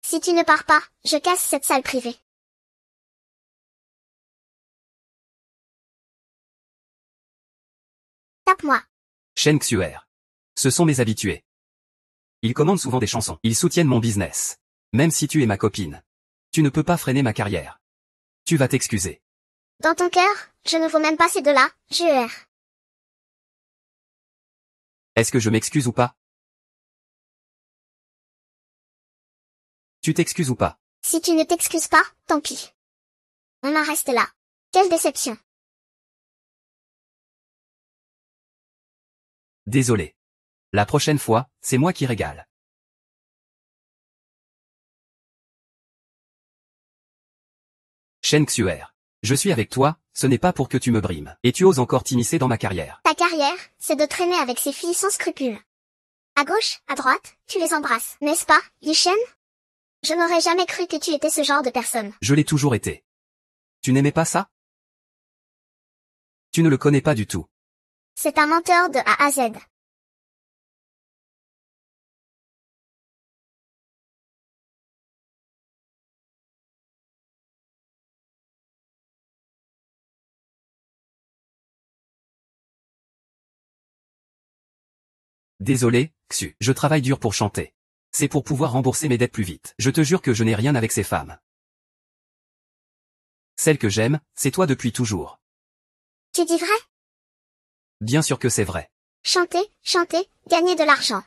Si tu ne pars pas, je casse cette salle privée. Tape-moi. Shen Xuer. Ce sont mes habitués. Ils commandent souvent des chansons. Ils soutiennent mon business. Même si tu es ma copine. Tu ne peux pas freiner ma carrière. Tu vas t'excuser. Dans ton cœur, je ne vaux même pas ces deux-là, Jure. Est-ce que je m'excuse ou pas? Tu t'excuses ou pas? Si tu ne t'excuses pas, tant pis. On en reste là. Quelle déception. Désolé. La prochaine fois, c'est moi qui régale. Shen Xuer. Je suis avec toi, ce n'est pas pour que tu me brimes. Et tu oses encore t'immiscer dans ma carrière. Ta carrière, c'est de traîner avec ces filles sans scrupules. À gauche, à droite, tu les embrasses, n'est-ce pas, Yi Shen? Je n'aurais jamais cru que tu étais ce genre de personne. Je l'ai toujours été. Tu n'aimais pas ça? Tu ne le connais pas du tout. C'est un menteur de A à Z. Désolé, Xu. Je travaille dur pour chanter. C'est pour pouvoir rembourser mes dettes plus vite. Je te jure que je n'ai rien avec ces femmes. Celle que j'aime, c'est toi depuis toujours. Tu dis vrai? Bien sûr que c'est vrai. Chanter, chanter, gagner de l'argent.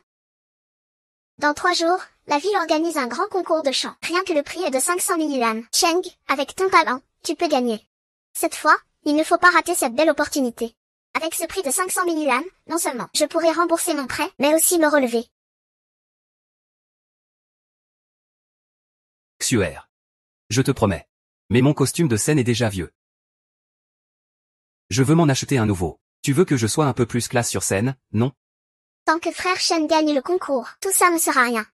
Dans 3 jours, la ville organise un grand concours de chant. Rien que le prix est de 500 000 yuan. Cheng, avec ton talent, tu peux gagner. Cette fois, il ne faut pas rater cette belle opportunité. Avec ce prix de 500 000 yuan, non seulement je pourrai rembourser mon prêt, mais aussi me relever. Xuer. Je te promets. Mais mon costume de scène est déjà vieux. Je veux m'en acheter un nouveau. Tu veux que je sois un peu plus classe sur scène, non? Tant que frère Shen gagne le concours, tout ça ne sera rien.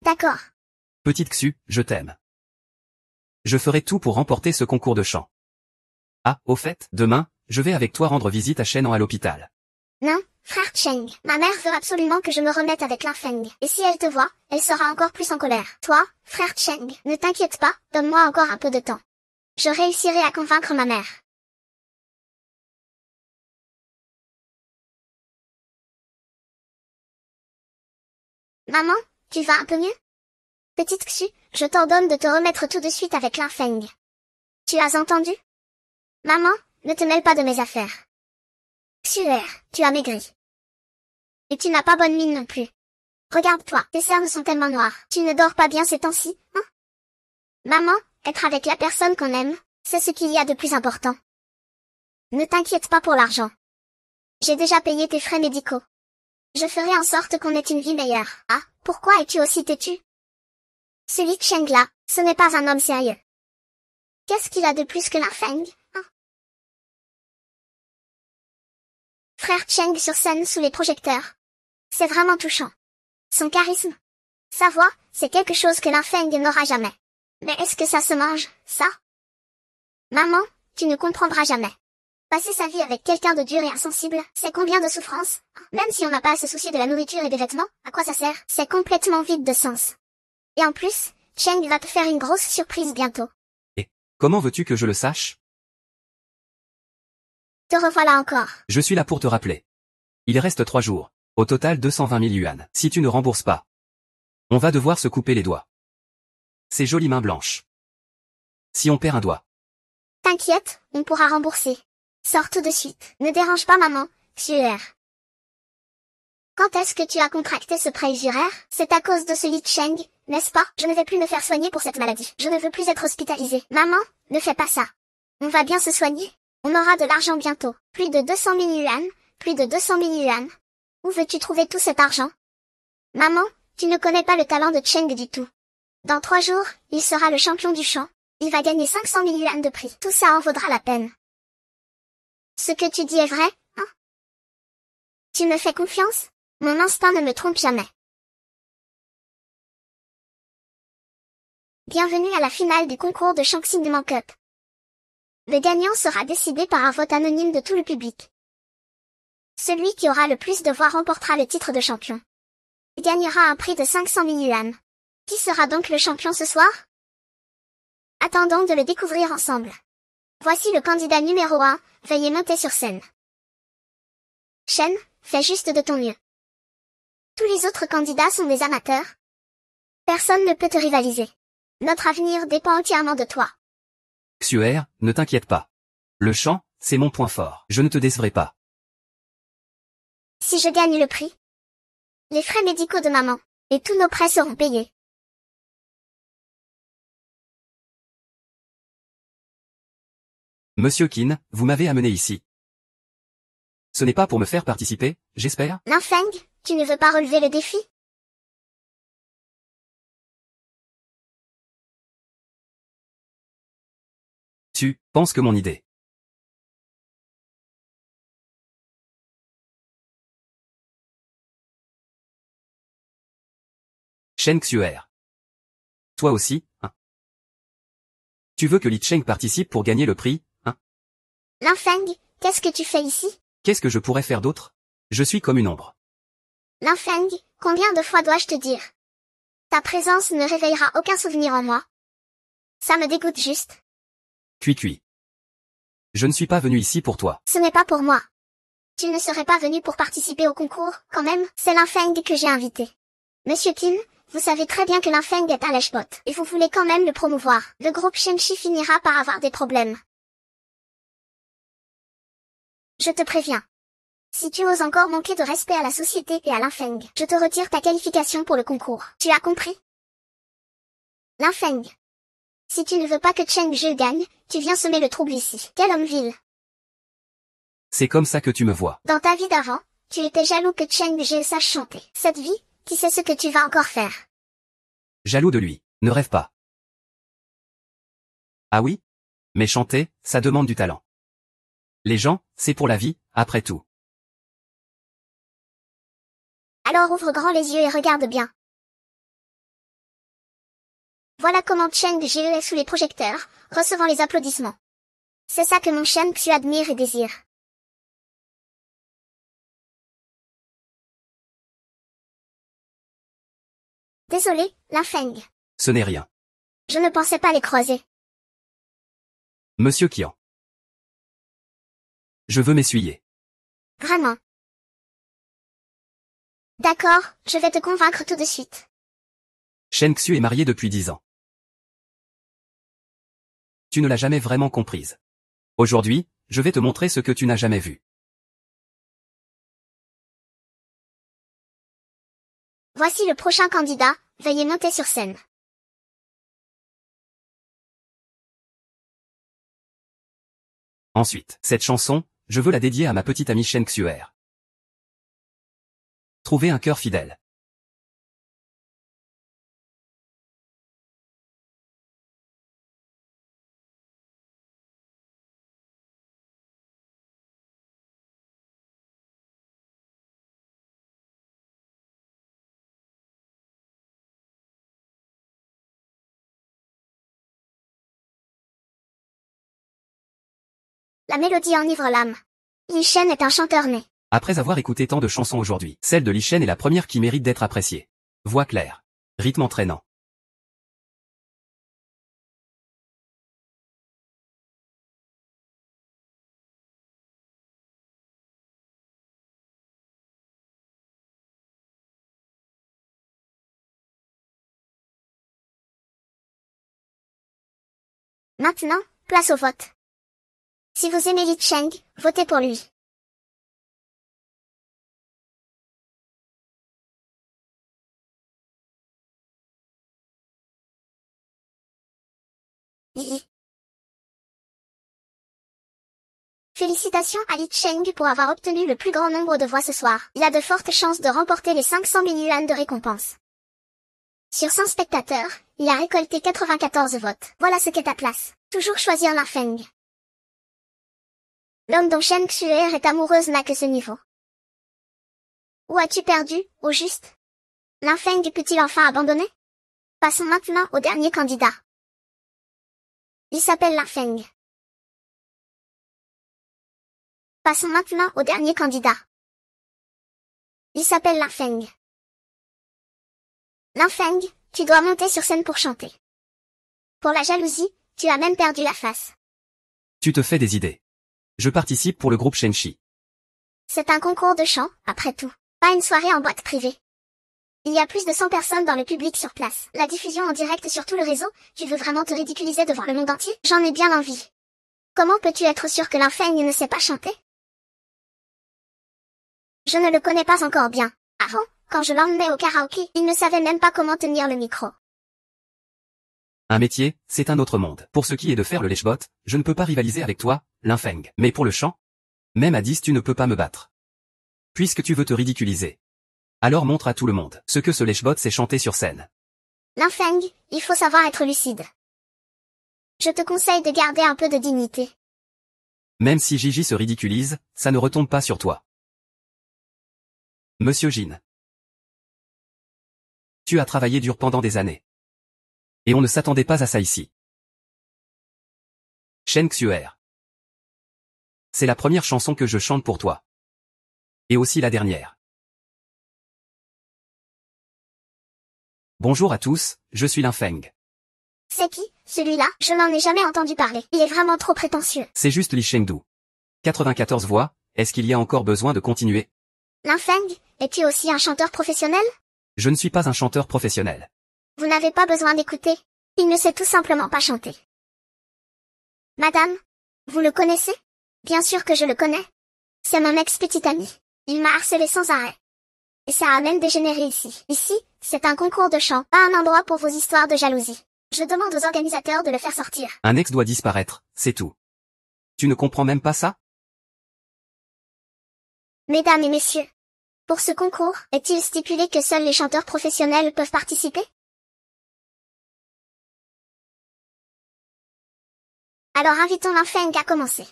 D'accord. Petite Xu, je t'aime. Je ferai tout pour remporter ce concours de chant. Ah, au fait, demain, je vais avec toi rendre visite à Shen à l'hôpital. Non, frère Cheng, ma mère veut absolument que je me remette avec l'infeng. Et si elle te voit, elle sera encore plus en colère. Toi, frère Cheng, ne t'inquiète pas, donne-moi encore un peu de temps. Je réussirai à convaincre ma mère. Maman, tu vas un peu mieux? Petite Xu, je t'ordonne de te remettre tout de suite avec l'infeng. Tu as entendu? Maman, ne te mêle pas de mes affaires. Xuer, tu as maigri. Et tu n'as pas bonne mine non plus. Regarde-toi, tes cernes sont tellement noires. Tu ne dors pas bien ces temps-ci, hein? Maman, être avec la personne qu'on aime, c'est ce qu'il y a de plus important. Ne t'inquiète pas pour l'argent. J'ai déjà payé tes frais médicaux. Je ferai en sorte qu'on ait une vie meilleure. Ah, pourquoi es-tu aussi têtu? Celui de Cheng-là, ce n'est pas un homme sérieux. Qu'est-ce qu'il a de plus que l'infeng, hein? Frère Cheng sur scène sous les projecteurs. C'est vraiment touchant. Son charisme. Sa voix, c'est quelque chose que l'infeng n'aura jamais. Mais est-ce que ça se mange, ça? Maman, tu ne comprendras jamais. Passer sa vie avec quelqu'un de dur et insensible, c'est combien de souffrance? Même si on n'a pas à se soucier de la nourriture et des vêtements, à quoi ça sert? C'est complètement vide de sens. Et en plus, Cheng va te faire une grosse surprise bientôt. Et comment veux-tu que je le sache? Te revoilà encore. Je suis là pour te rappeler. Il reste 3 jours. Au total 220 000 yuan. Si tu ne rembourses pas, on va devoir se couper les doigts. Ces jolies mains blanches. Si on perd un doigt. T'inquiète, on pourra rembourser. Sors tout de suite. Ne dérange pas maman, Xuer. Quand est-ce que tu as contracté ce prêt usuraire? C'est à cause de ce Li Cheng, n'est-ce pas? Je ne vais plus me faire soigner pour cette maladie. Je ne veux plus être hospitalisée. Maman, ne fais pas ça. On va bien se soigner. On aura de l'argent bientôt. Plus de 200 000 yuan. Plus de 200 000 yuan. Où veux-tu trouver tout cet argent? Maman, tu ne connais pas le talent de Cheng du tout. Dans 3 jours, il sera le champion du chant. Il va gagner 500 000 yuan de prix. Tout ça en vaudra la peine. Ce que tu dis est vrai, hein? Tu me fais confiance? Mon instinct ne me trompe jamais. Bienvenue à la finale du concours de Shangxing Cup. Le gagnant sera décidé par un vote anonyme de tout le public. Celui qui aura le plus de voix remportera le titre de champion. Il gagnera un prix de 500 000 yuan. Qui sera donc le champion ce soir? Attendons de le découvrir ensemble. Voici le candidat numéro 1, veuillez monter sur scène. Shen, fais juste de ton mieux. Tous les autres candidats sont des amateurs. Personne ne peut te rivaliser. Notre avenir dépend entièrement de toi. Xuer, ne t'inquiète pas. Le chant, c'est mon point fort. Je ne te décevrai pas. Si je gagne le prix, les frais médicaux de maman, et tous nos prêts seront payés. Monsieur Qin, vous m'avez amené ici. Ce n'est pas pour me faire participer, j'espère? Linfeng, tu ne veux pas relever le défi? Tu penses que mon idée. Shen Xuer. Toi aussi, hein? Tu veux que Li Cheng participe pour gagner le prix, hein? Linfeng, qu'est-ce que tu fais ici? Qu'est-ce que je pourrais faire d'autre? Je suis comme une ombre. Linfeng, combien de fois dois-je te dire? Ta présence ne réveillera aucun souvenir en moi. Ça me dégoûte juste. Cui. Je ne suis pas venu ici pour toi. Ce n'est pas pour moi. Tu ne serais pas venu pour participer au concours, quand même, c'est Linfeng que j'ai invité. Monsieur Qin, vous savez très bien que Linfeng est un lèche-bot, et vous voulez quand même le promouvoir. Le groupe Shenchi finira par avoir des problèmes. Je te préviens. Si tu oses encore manquer de respect à la société et à Linfeng, je te retire ta qualification pour le concours. Tu as compris? Linfeng. Si tu ne veux pas que Cheng Zhe gagne, tu viens semer le trouble ici. Quel homme vil. C'est comme ça que tu me vois. Dans ta vie d'avant, tu étais jaloux que Cheng Zhe sache chanter. Cette vie, qui sait ce que tu vas encore faire? Jaloux de lui, ne rêve pas. Ah oui? Mais chanter, ça demande du talent. Les gens, c'est pour la vie, après tout. Alors ouvre grand les yeux et regarde bien. Voilà comment Cheng Zhe est sous les projecteurs, recevant les applaudissements. C'est ça que mon Shen Xu admire et désire. Désolé, Linfeng. Ce n'est rien. Je ne pensais pas les croiser. Monsieur Qian. Je veux m'essuyer. Vraiment. D'accord, je vais te convaincre tout de suite. Shen Xu est mariée depuis 10 ans. Tu ne l'as jamais vraiment comprise. Aujourd'hui, je vais te montrer ce que tu n'as jamais vu. Voici le prochain candidat, veuillez monter sur scène. Ensuite, cette chanson, je veux la dédier à ma petite amie Shen Xuer. Trouver un cœur fidèle. La mélodie enivre l'âme. Li Shen est un chanteur né. Après avoir écouté tant de chansons aujourd'hui, celle de Li Shen est la première qui mérite d'être appréciée. Voix claire. Rythme entraînant. Maintenant, place au vote. Si vous aimez Li Cheng, votez pour lui. Hi. Félicitations à Li Cheng pour avoir obtenu le plus grand nombre de voix ce soir. Il a de fortes chances de remporter les 500 000 yuan de récompense. Sur 100 spectateurs, il a récolté 94 votes. Voilà ce qu'est ta place. Toujours choisir Lin Feng. L'homme dont Shen Xuer est amoureuse n'a que ce niveau. Où as-tu perdu, au juste? Lin Feng peut-il enfin abandonner? Passons maintenant au dernier candidat. Il s'appelle Lin Feng. Passons maintenant au dernier candidat. Il s'appelle Lin Feng. Lin Feng, tu dois monter sur scène pour chanter. Pour la jalousie, tu as même perdu la face. Tu te fais des idées. Je participe pour le groupe Shenchi. C'est un concours de chant, après tout. Pas une soirée en boîte privée. Il y a plus de 100 personnes dans le public sur place. La diffusion en direct sur tout le réseau, tu veux vraiment te ridiculiser devant le monde entier? J'en ai bien envie. Comment peux-tu être sûr que Lin Feng ne sait pas chanter? Je ne le connais pas encore bien. Avant, quand je l'emmenais au karaoké, il ne savait même pas comment tenir le micro. Un métier, c'est un autre monde. Pour ce qui est de faire le lèche-bot, je ne peux pas rivaliser avec toi, Lin Feng. Mais pour le chant, même à 10 tu ne peux pas me battre. Puisque tu veux te ridiculiser. Alors montre à tout le monde ce que ce lèche-bot sait chanter sur scène. Lin Feng, il faut savoir être lucide. Je te conseille de garder un peu de dignité. Même si Gigi se ridiculise, ça ne retombe pas sur toi. Monsieur Jin. Tu as travaillé dur pendant des années. Et on ne s'attendait pas à ça ici. Shen Xuer. C'est la première chanson que je chante pour toi. Et aussi la dernière. Bonjour à tous, je suis Lin Feng. C'est qui, celui-là? Je n'en ai jamais entendu parler. Il est vraiment trop prétentieux. C'est juste Li Chengdu. 94 voix, est-ce qu'il y a encore besoin de continuer? Lin Feng, es-tu aussi un chanteur professionnel? Je ne suis pas un chanteur professionnel. Vous n'avez pas besoin d'écouter. Il ne sait tout simplement pas chanter. Madame, vous le connaissez? Bien sûr que je le connais. C'est mon ex-petit ami. Il m'a harcelé sans arrêt. Et ça a même dégénéré ici. Ici, c'est un concours de chant, pas un endroit pour vos histoires de jalousie. Je demande aux organisateurs de le faire sortir. Un ex doit disparaître, c'est tout. Tu ne comprends même pas ça? Mesdames et messieurs, pour ce concours, est-il stipulé que seuls les chanteurs professionnels peuvent participer? Alors invitons Lin Feng à commencer.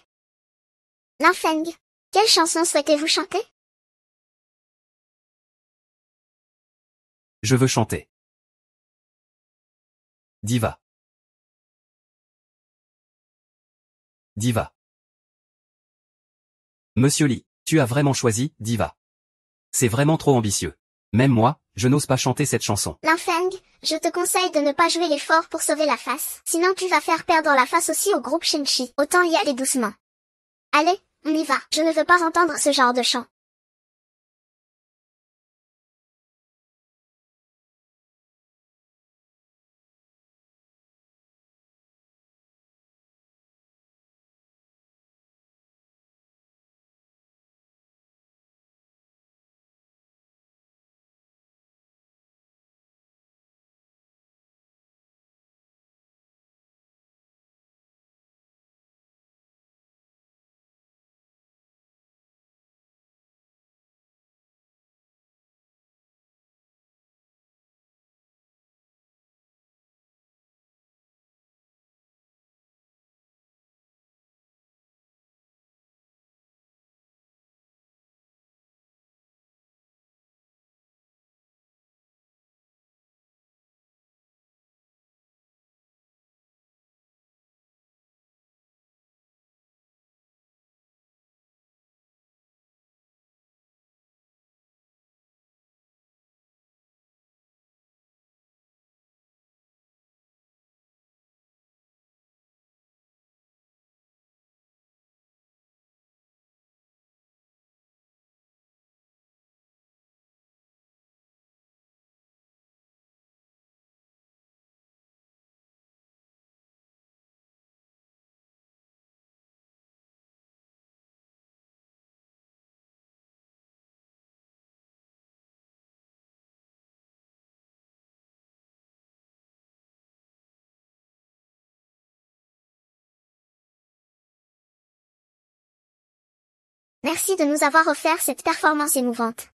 Lin Feng, quelle chanson souhaitez-vous chanter? Je veux chanter. Diva. Diva. Monsieur Li, tu as vraiment choisi Diva. C'est vraiment trop ambitieux. Même moi, je n'ose pas chanter cette chanson. Lin Feng, je te conseille de ne pas jouer l'effort pour sauver la face. Sinon tu vas faire perdre la face aussi au groupe Shenchi. Autant y aller doucement. Allez, on y va. Je ne veux pas entendre ce genre de chant. Merci de nous avoir offert cette performance émouvante.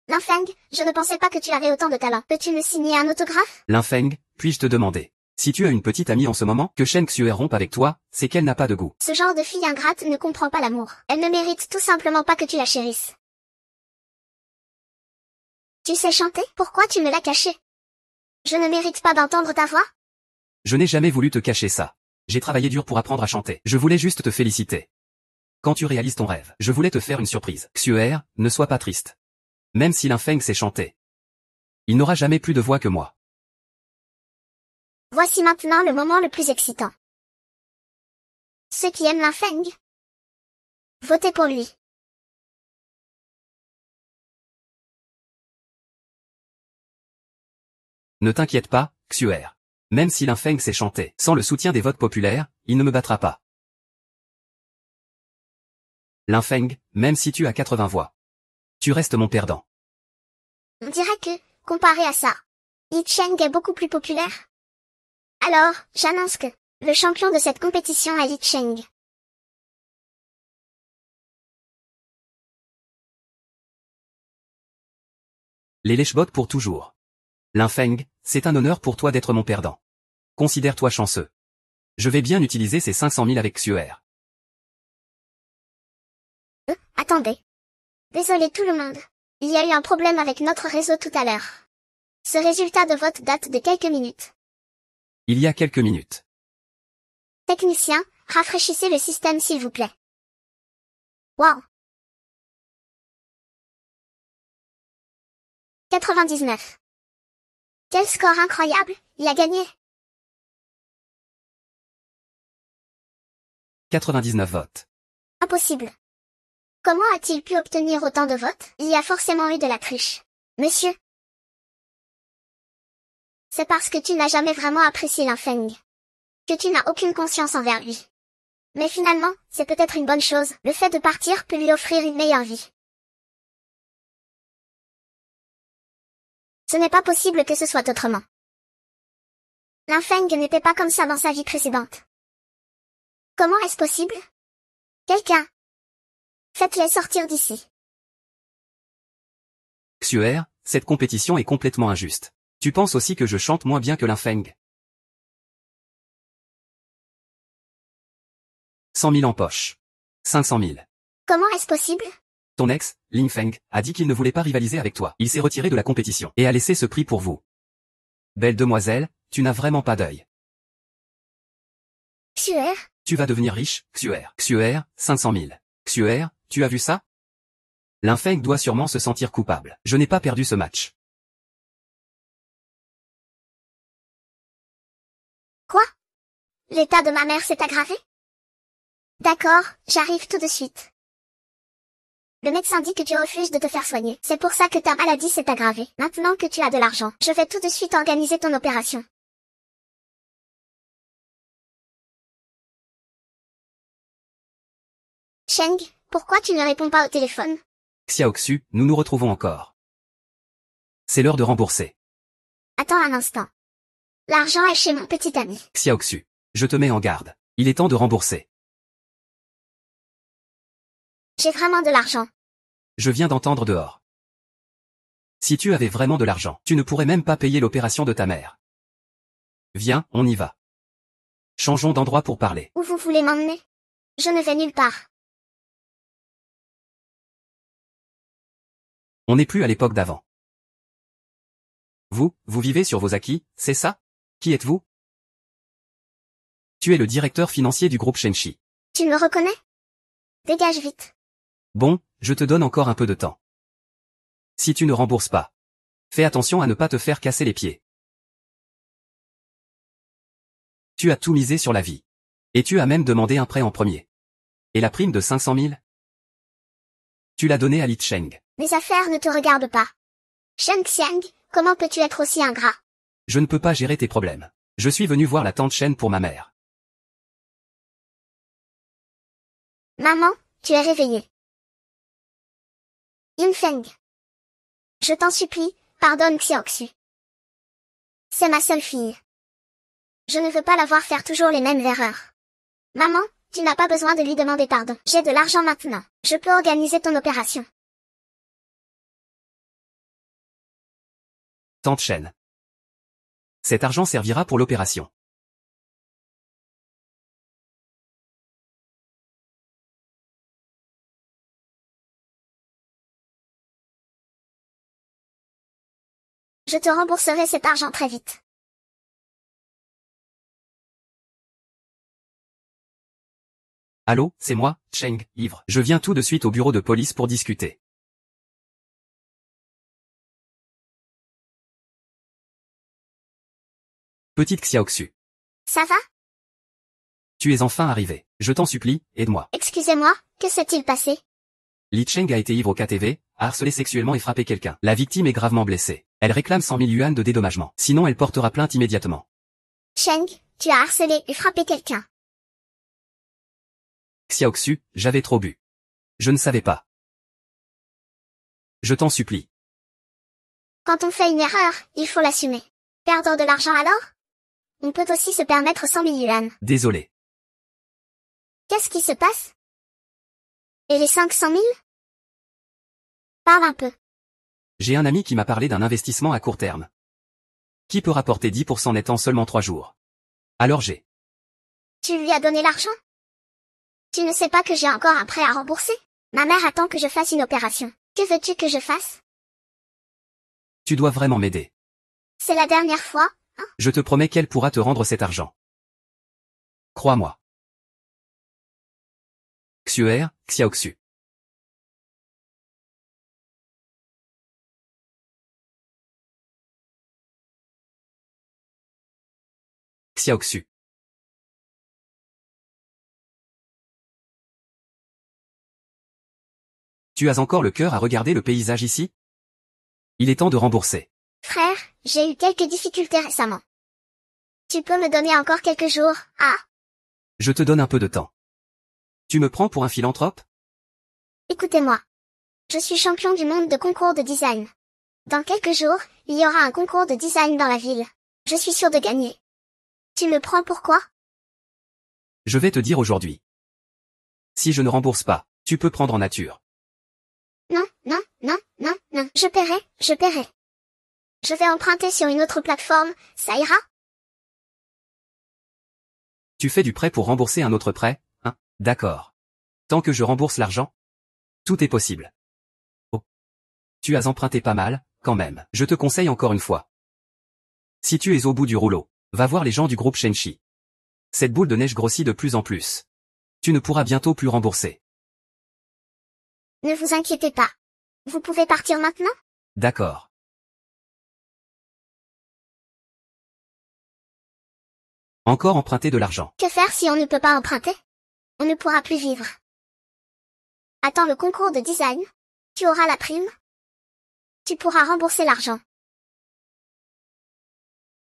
Linfeng, je ne pensais pas que tu avais autant de talent. Peux-tu me signer un autographe? Linfeng, puis-je te demander? Si tu as une petite amie en ce moment, que Shen Xue rompe avec toi, c'est qu'elle n'a pas de goût. Ce genre de fille ingrate ne comprend pas l'amour. Elle ne mérite tout simplement pas que tu la chérisses. Tu sais chanter? Pourquoi tu me l'as caché? Je ne mérite pas d'entendre ta voix? Je n'ai jamais voulu te cacher ça. J'ai travaillé dur pour apprendre à chanter. Je voulais juste te féliciter. Quand tu réalises ton rêve, je voulais te faire une surprise. Xuer, ne sois pas triste. Même si Linfeng sait chanter, il n'aura jamais plus de voix que moi. Voici maintenant le moment le plus excitant. Ceux qui aiment Linfeng, votez pour lui. Ne t'inquiète pas, Xuer. Même si Linfeng sait chanter, sans le soutien des votes populaires, il ne me battra pas. Linfeng, même si tu as 80 voix, tu restes mon perdant. On dirait que, comparé à ça, Yi Cheng est beaucoup plus populaire. Alors, j'annonce que, le champion de cette compétition est Yi Cheng. Les lèche-bots pour toujours. Linfeng, c'est un honneur pour toi d'être mon perdant. Considère-toi chanceux. Je vais bien utiliser ces 500 000 avec Xuer. Attendez. Désolé tout le monde. Il y a eu un problème avec notre réseau tout à l'heure. Ce résultat de vote date de quelques minutes. Il y a quelques minutes. Technicien, rafraîchissez le système s'il vous plaît. Wow. 99. Quel score incroyable, il a gagné. 99 votes. Impossible. Comment a-t-il pu obtenir autant de votes? Il y a forcément eu de la triche. Monsieur. C'est parce que tu n'as jamais vraiment apprécié Linfeng. Que tu n'as aucune conscience envers lui. Mais finalement, c'est peut-être une bonne chose. Le fait de partir peut lui offrir une meilleure vie. Ce n'est pas possible que ce soit autrement. Linfeng n'était pas comme ça dans sa vie précédente. Comment est-ce possible? Quelqu'un. Faites-les sortir d'ici. Xuer, cette compétition est complètement injuste. Tu penses aussi que je chante moins bien que Linfeng? 100 000 en poche. 500 000. Comment est-ce possible? Ton ex, Linfeng, a dit qu'il ne voulait pas rivaliser avec toi. Il s'est retiré de la compétition et a laissé ce prix pour vous. Belle demoiselle, tu n'as vraiment pas d'œil. Xuer? Tu vas devenir riche, Xuer. Xuer, 500 000. Xuer, tu as vu ça? Linfeng doit sûrement se sentir coupable. Je n'ai pas perdu ce match. Quoi? L'état de ma mère s'est aggravé? D'accord, j'arrive tout de suite. Le médecin dit que tu refuses de te faire soigner. C'est pour ça que ta maladie s'est aggravée. Maintenant que tu as de l'argent, je vais tout de suite organiser ton opération. Sheng, pourquoi tu ne réponds pas au téléphone? Xiaoxu, nous nous retrouvons encore. C'est l'heure de rembourser. Attends un instant. L'argent est chez mon petit ami. Xiaoxu, je te mets en garde. Il est temps de rembourser. J'ai vraiment de l'argent. Je viens d'entendre dehors. Si tu avais vraiment de l'argent, tu ne pourrais même pas payer l'opération de ta mère. Viens, on y va. Changeons d'endroit pour parler. Où vous voulez m'emmener? Je ne vais nulle part. On n'est plus à l'époque d'avant. Vous vivez sur vos acquis, c'est ça? Qui êtes-vous? Tu es le directeur financier du groupe Shenxi. Tu me reconnais? Dégage vite. Bon, je te donne encore un peu de temps. Si tu ne rembourses pas, fais attention à ne pas te faire casser les pieds. Tu as tout misé sur la vie. Et tu as même demandé un prêt en premier. Et la prime de 500 000? Tu l'as donnée à Li Cheng. Mes affaires ne te regardent pas. Shen Xiang, comment peux-tu être aussi ingrat? Je ne peux pas gérer tes problèmes. Je suis venu voir la tante Shen pour ma mère. Maman, tu es réveillée. Yunfeng. Je t'en supplie, pardonne Xiaoxu. C'est ma seule fille. Je ne veux pas la voir faire toujours les mêmes erreurs. Maman, tu n'as pas besoin de lui demander pardon. J'ai de l'argent maintenant. Je peux organiser ton opération. Tante Chen. Cet argent servira pour l'opération. Je te rembourserai cet argent très vite. Allô, c'est moi, Cheng, ivre. Je viens tout de suite au bureau de police pour discuter. Petite Xiaoxu. Ça va? Tu es enfin arrivé. Je t'en supplie, aide-moi. Excusez-moi, que s'est-il passé? Li Cheng a été ivre au KTV, a harcelé sexuellement et frappé quelqu'un. La victime est gravement blessée. Elle réclame 100 000 yuan de dédommagement. Sinon elle portera plainte immédiatement. Cheng, tu as harcelé et frappé quelqu'un. Xiaoxu, j'avais trop bu. Je ne savais pas. Je t'en supplie. Quand on fait une erreur, il faut l'assumer. Perdre de l'argent alors? On peut aussi se permettre 100 000 yuan. Désolé. Qu'est-ce qui se passe? Et les 500 000? Parle un peu. J'ai un ami qui m'a parlé d'un investissement à court terme. Qui peut rapporter 10% net en seulement 3 jours. Alors j'ai. Tu lui as donné l'argent? Tu ne sais pas que j'ai encore un prêt à rembourser? Ma mère attend que je fasse une opération. Que veux-tu que je fasse? Tu dois vraiment m'aider. C'est la dernière fois, hein? Je te promets qu'elle pourra te rendre cet argent. Crois-moi. Xuer, Xiaoxu. Xiaoxu. Tu as encore le cœur à regarder le paysage ici? Il est temps de rembourser. Frère, j'ai eu quelques difficultés récemment. Tu peux me donner encore quelques jours, ah? Je te donne un peu de temps. Tu me prends pour un philanthrope? Écoutez-moi. Je suis champion du monde de concours de design. Dans quelques jours, il y aura un concours de design dans la ville. Je suis sûr de gagner. Tu me prends pour quoi? Je vais te dire aujourd'hui. Si je ne rembourse pas, tu peux prendre en nature. Non, non, non, non, non, je paierai, je paierai. Je vais emprunter sur une autre plateforme, ça ira? Tu fais du prêt pour rembourser un autre prêt, hein? D'accord. Tant que je rembourse l'argent, tout est possible. Oh. Tu as emprunté pas mal, quand même. Je te conseille encore une fois. Si tu es au bout du rouleau, va voir les gens du groupe Shenchi. Cette boule de neige grossit de plus en plus. Tu ne pourras bientôt plus rembourser. Ne vous inquiétez pas. Vous pouvez partir maintenant? D'accord. Encore emprunter de l'argent. Que faire si on ne peut pas emprunter? On ne pourra plus vivre. Attends le concours de design. Tu auras la prime. Tu pourras rembourser l'argent.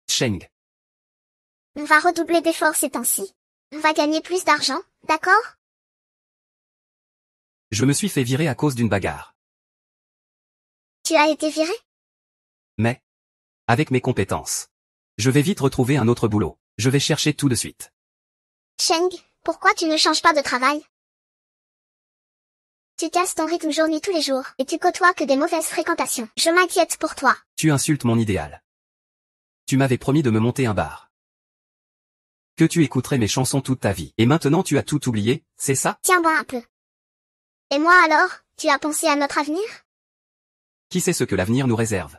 Cheng. On va redoubler d'efforts ces temps-ci. On va gagner plus d'argent, d'accord? Je me suis fait virer à cause d'une bagarre. Tu as été viré? Mais, avec mes compétences, je vais vite retrouver un autre boulot. Je vais chercher tout de suite. Cheng, pourquoi tu ne changes pas de travail? Tu casses ton rythme jour-nuit tous les jours, et tu côtoies que des mauvaises fréquentations. Je m'inquiète pour toi. Tu insultes mon idéal. Tu m'avais promis de me monter un bar. Que tu écouterais mes chansons toute ta vie. Et maintenant tu as tout oublié, c'est ça? Tiens-moi un peu. Et moi alors, tu as pensé à notre avenir? Qui sait ce que l'avenir nous réserve?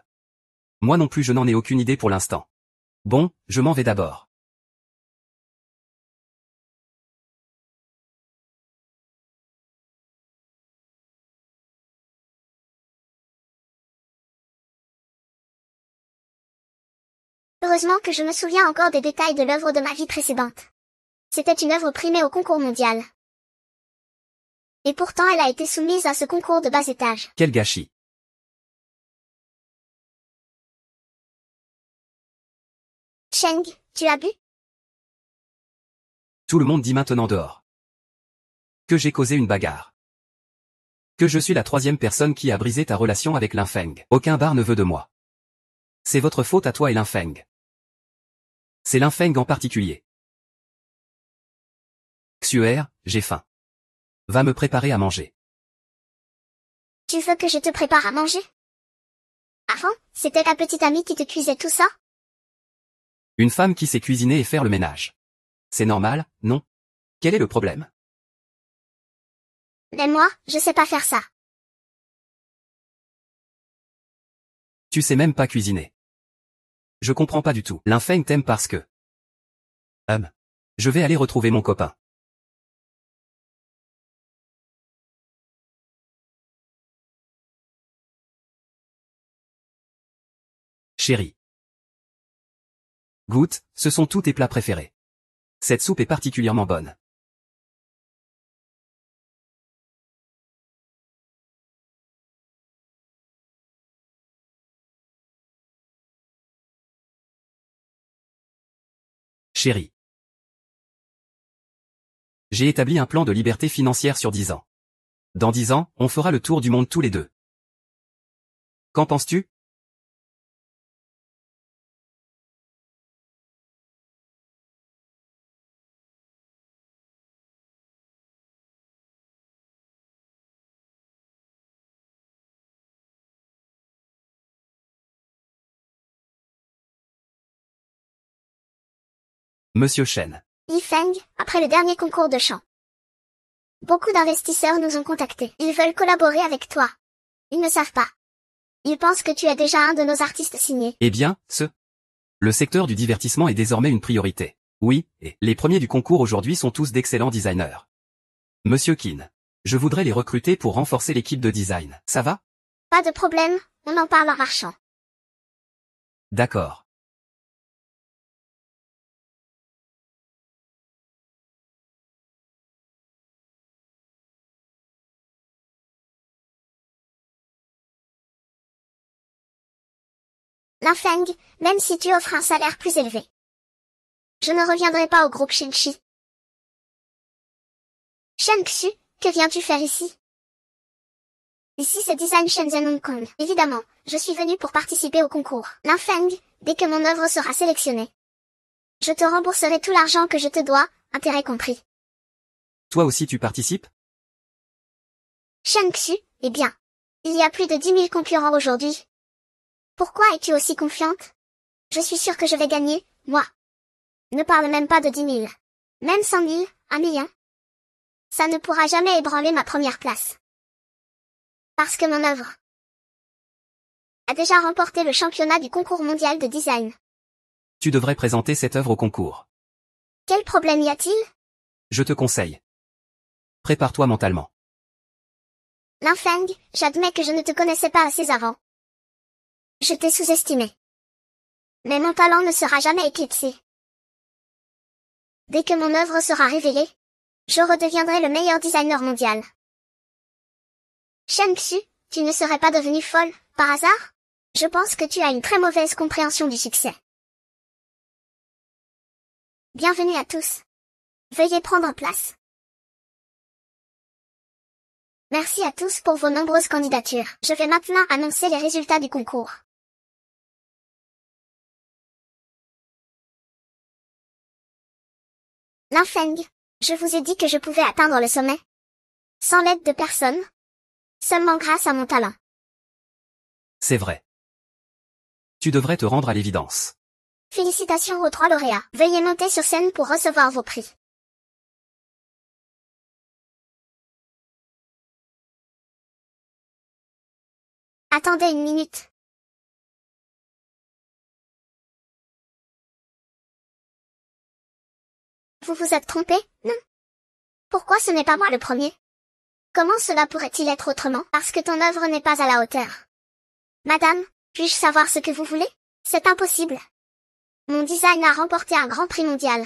Moi non plus je n'en ai aucune idée pour l'instant. Bon, je m'en vais d'abord. Heureusement que je me souviens encore des détails de l'œuvre de ma vie précédente. C'était une œuvre primée au concours mondial. Et pourtant elle a été soumise à ce concours de bas étage. Quel gâchis. Cheng, tu as bu? Tout le monde dit maintenant dehors. Que j'ai causé une bagarre. Que je suis la 3e personne qui a brisé ta relation avec Linfeng. Aucun bar ne veut de moi. C'est votre faute à toi et Linfeng. C'est Linfeng en particulier. Xuer, j'ai faim. Va me préparer à manger. Tu veux que je te prépare à manger? Avant, c'était ta petite amie qui te cuisait tout ça? Une femme qui sait cuisiner et faire le ménage. C'est normal, non? Quel est le problème? Mais moi, je sais pas faire ça. Tu sais même pas cuisiner. Je comprends pas du tout. L'infeng t'aime parce que... Je vais aller retrouver mon copain. Chérie. Goûte, ce sont tous tes plats préférés. Cette soupe est particulièrement bonne. Chérie. J'ai établi un plan de liberté financière sur 10 ans. Dans 10 ans, on fera le tour du monde tous les deux. Qu'en penses-tu? Monsieur Chen. Yifeng, après le dernier concours de chant. Beaucoup d'investisseurs nous ont contactés. Ils veulent collaborer avec toi. Ils ne savent pas. Ils pensent que tu es déjà un de nos artistes signés. Eh bien, le secteur du divertissement est désormais une priorité. Oui, et les premiers du concours aujourd'hui sont tous d'excellents designers. Monsieur Qin. Je voudrais les recruter pour renforcer l'équipe de design. Ça va? Pas de problème, on en parle en marchant. D'accord. L'infeng, même si tu offres un salaire plus élevé. Je ne reviendrai pas au groupe Shinchi. Shen Xu, que viens-tu faire ici? Ici c'est Design Shenzhen Hong Kong. Évidemment, je suis venu pour participer au concours. L'infeng, dès que mon œuvre sera sélectionnée. Je te rembourserai tout l'argent que je te dois, intérêt compris. Toi aussi tu participes? Shen Xu, eh bien. Il y a plus de 10 000 concurrents aujourd'hui. Pourquoi es-tu aussi confiante? Je suis sûre que je vais gagner, moi. Ne parle même pas de 10 000. Même 100 000, 1 million. Ça ne pourra jamais ébranler ma première place. Parce que mon œuvre a déjà remporté le championnat du concours mondial de design. Tu devrais présenter cette œuvre au concours. Quel problème y a-t-il? Je te conseille. Prépare-toi mentalement. L'infeng, j'admets que je ne te connaissais pas assez avant. Je t'ai sous-estimé. Mais mon talent ne sera jamais éclipsé. Dès que mon œuvre sera révélée, je redeviendrai le meilleur designer mondial. Shen Xu, tu ne serais pas devenue folle, par hasard? Je pense que tu as une très mauvaise compréhension du succès. Bienvenue à tous. Veuillez prendre place. Merci à tous pour vos nombreuses candidatures. Je vais maintenant annoncer les résultats du concours. L'infeng, je vous ai dit que je pouvais atteindre le sommet. Sans l'aide de personne. Seulement grâce à mon talent. C'est vrai. Tu devrais te rendre à l'évidence. Félicitations aux 3 lauréats. Veuillez monter sur scène pour recevoir vos prix. Attendez une minute. Vous vous êtes trompé, non? Pourquoi ce n'est pas moi le premier? Comment cela pourrait-il être autrement? Parce que ton œuvre n'est pas à la hauteur. Madame, puis-je savoir ce que vous voulez? C'est impossible. Mon design a remporté un grand prix mondial.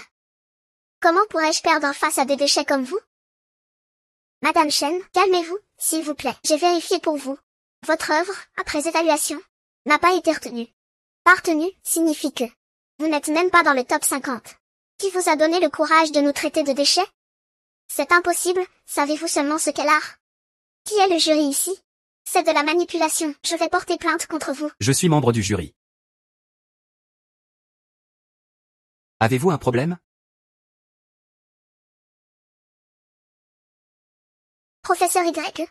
Comment pourrais-je perdre face à des déchets comme vous? Madame Chen, calmez-vous, s'il vous plaît. J'ai vérifié pour vous. Votre œuvre, après évaluation, n'a pas été retenue. Pas retenue signifie que vous n'êtes même pas dans le top 50. Qui vous a donné le courage de nous traiter de déchets? C'est impossible, savez-vous seulement ce qu'est l'art? Qui est le jury ici? C'est de la manipulation, je vais porter plainte contre vous. Je suis membre du jury. Avez-vous un problème? Professeur Y.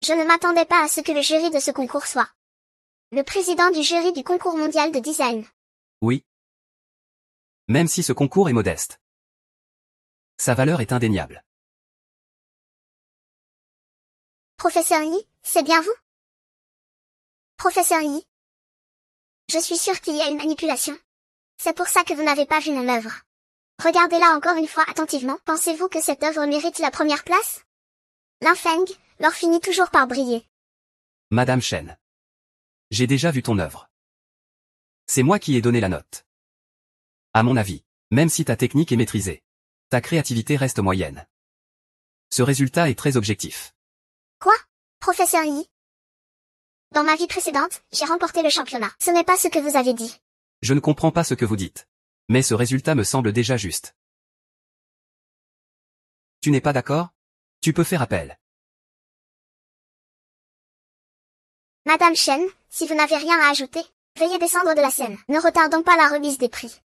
Je ne m'attendais pas à ce que le jury de ce concours soit le président du jury du concours mondial de design. Oui. Même si ce concours est modeste. Sa valeur est indéniable. Professeur Y, c'est bien vous? Professeur Y. Je suis sûre qu'il y a une manipulation. C'est pour ça que vous n'avez pas vu mon œuvre. Regardez-la encore une fois attentivement. Pensez-vous que cette œuvre mérite la première place? L'infeng, l'or finit toujours par briller. Madame Chen. J'ai déjà vu ton œuvre. C'est moi qui ai donné la note. À mon avis, même si ta technique est maîtrisée, ta créativité reste moyenne. Ce résultat est très objectif. Quoi? Professeur Y. Dans ma vie précédente, j'ai remporté le championnat. Ce n'est pas ce que vous avez dit. Je ne comprends pas ce que vous dites. Mais ce résultat me semble déjà juste. Tu n'es pas d'accord? Tu peux faire appel. Madame Chen, si vous n'avez rien à ajouter, veuillez descendre de la scène. Ne retardons pas la remise des prix.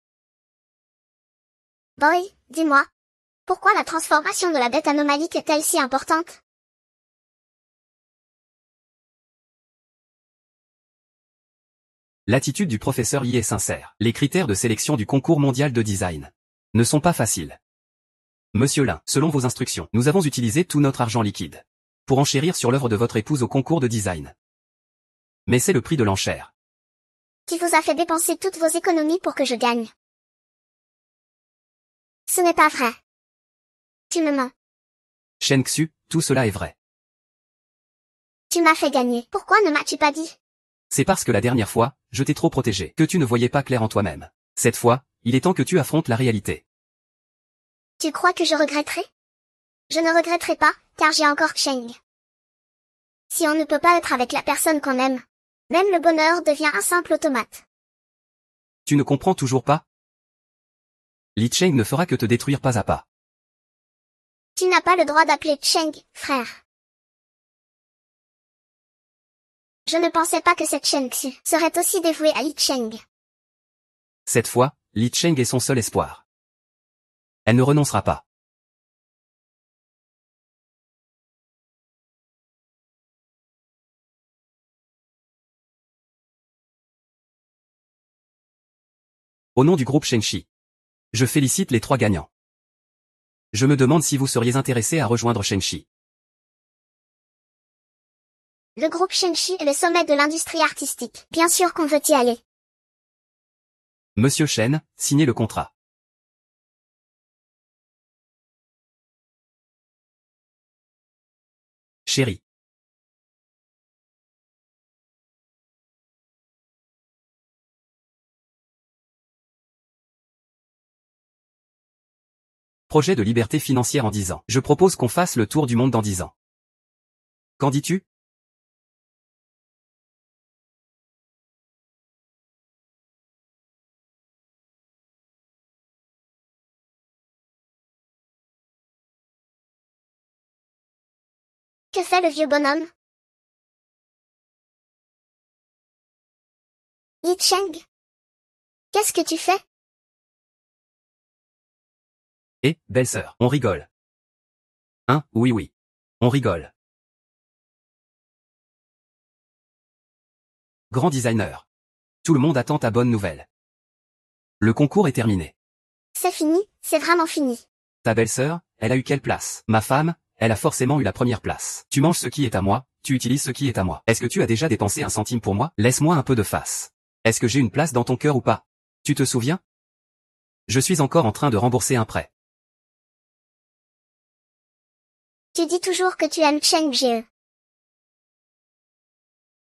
Boy, dis-moi. Pourquoi la transformation de la bête anomalique est-elle si importante? L'attitude du professeur y est sincère. Les critères de sélection du concours mondial de design ne sont pas faciles. Monsieur Lin, selon vos instructions, nous avons utilisé tout notre argent liquide pour enchérir sur l'œuvre de votre épouse au concours de design. Mais c'est le prix de l'enchère. Qui vous a fait dépenser toutes vos économies pour que je gagne? Ce n'est pas vrai. Tu me mens. Shen Xu, tout cela est vrai. Tu m'as fait gagner. Pourquoi ne m'as-tu pas dit? C'est parce que la dernière fois, je t'ai trop protégé, que tu ne voyais pas clair en toi-même. Cette fois, il est temps que tu affrontes la réalité. Tu crois que je regretterai? Je ne regretterai pas, car j'ai encore Cheng. Si on ne peut pas être avec la personne qu'on aime, même le bonheur devient un simple automate. Tu ne comprends toujours pas? Li Cheng ne fera que te détruire pas à pas. Tu n'as pas le droit d'appeler Cheng, frère. Je ne pensais pas que cette Shen Xu serait aussi dévouée à Li Cheng. Cette fois, Li Cheng est son seul espoir. Elle ne renoncera pas. Au nom du groupe Shengxi, je félicite les 3 gagnants. Je me demande si vous seriez intéressé à rejoindre Shengxi. Le groupe Shengxi est le sommet de l'industrie artistique. Bien sûr qu'on veut y aller. Monsieur Shen, signez le contrat. Chérie. Projet de liberté financière en 10 ans. Je propose qu'on fasse le tour du monde dans 10 ans. Qu'en dis-tu? Que fait le vieux bonhomme? Li Cheng? Qu'est-ce que tu fais? Eh, belle-sœur, on rigole. Hein, oui oui. On rigole. Grand designer. Tout le monde attend ta bonne nouvelle. Le concours est terminé. C'est fini, c'est vraiment fini. Ta belle-sœur, elle a eu quelle place? Ma femme, elle a forcément eu la première place. Tu manges ce qui est à moi, tu utilises ce qui est à moi. Est-ce que tu as déjà dépensé 1 centime pour moi? Laisse-moi un peu de face. Est-ce que j'ai une place dans ton cœur ou pas? Tu te souviens? Je suis encore en train de rembourser un prêt. Tu dis toujours que tu aimes Cheng Jie.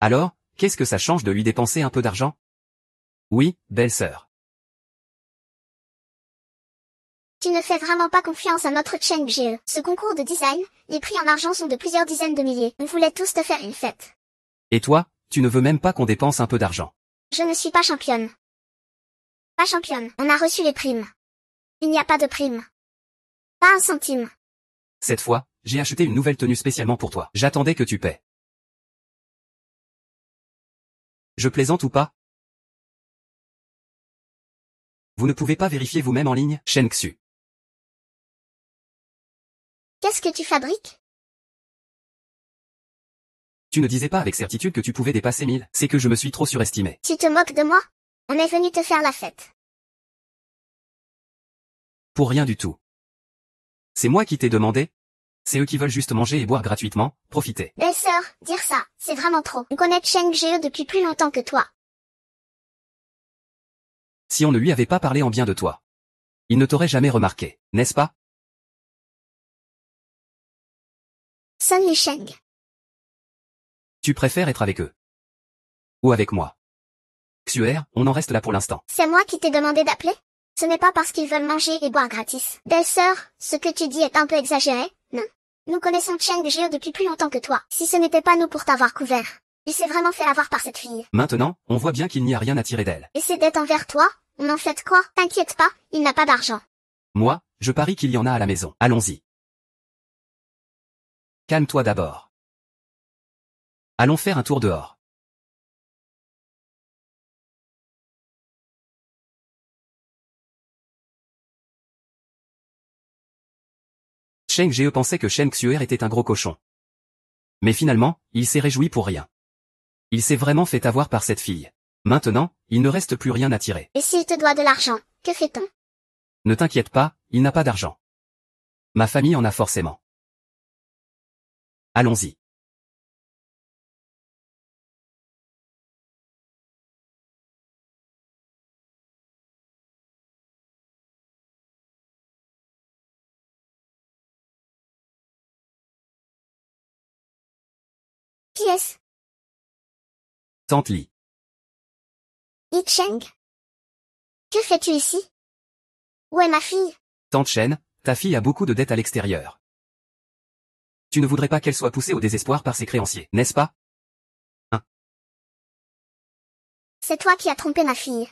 Alors, qu'est-ce que ça change de lui dépenser un peu d'argent? Oui, belle-sœur. Tu ne fais vraiment pas confiance à notre Cheng Jie. Ce concours de design, les prix en argent sont de plusieurs dizaines de milliers. On voulait tous te faire une fête. Et toi, tu ne veux même pas qu'on dépense un peu d'argent. Je ne suis pas championne. Pas championne. On a reçu les primes. Il n'y a pas de prime. Pas 1 centime. Cette fois, j'ai acheté une nouvelle tenue spécialement pour toi. J'attendais que tu paies. Je plaisante ou pas? Vous ne pouvez pas vérifier vous-même en ligne? Shen Xu. Qu'est-ce que tu fabriques? Tu ne disais pas avec certitude que tu pouvais dépasser 1000, c'est que je me suis trop surestimé. Tu te moques de moi? On est venu te faire la fête. Pour rien du tout. C'est moi qui t'ai demandé? C'est eux qui veulent juste manger et boire gratuitement, profiter. Belle-sœur, dire ça, c'est vraiment trop. On connaît Cheng Geo depuis plus longtemps que toi. Si on ne lui avait pas parlé en bien de toi, il ne t'aurait jamais remarqué, n'est-ce pas? Sun Li Sheng. Tu préfères être avec eux. Ou avec moi. Xuer, on en reste là pour l'instant. C'est moi qui t'ai demandé d'appeler? Ce n'est pas parce qu'ils veulent manger et boire gratis. Belle-sœur, ce que tu dis est un peu exagéré, non? Nous connaissons Cheng Geo depuis plus longtemps que toi. Si ce n'était pas nous pour t'avoir couvert, il s'est vraiment fait avoir par cette fille. Maintenant, on voit bien qu'il n'y a rien à tirer d'elle. Et ses dettes envers toi, on en fait quoi? T'inquiète pas, il n'a pas d'argent. Moi, je parie qu'il y en a à la maison. Allons-y. Calme-toi d'abord. Allons faire un tour dehors. Cheng Geo pensait que Shen Xuer était un gros cochon. Mais finalement, il s'est réjoui pour rien. Il s'est vraiment fait avoir par cette fille. Maintenant, il ne reste plus rien à tirer. Et s'il te doit de l'argent, que fait-on? Ne t'inquiète pas, il n'a pas d'argent. Ma famille en a forcément. Allons-y. Qui est-ce? Tante Li. Yi Cheng? Que fais-tu ici? Où est ma fille? Tante Shen, ta fille a beaucoup de dettes à l'extérieur. Tu ne voudrais pas qu'elle soit poussée au désespoir par ses créanciers, n'est-ce pas? C'est toi qui as trompé ma fille.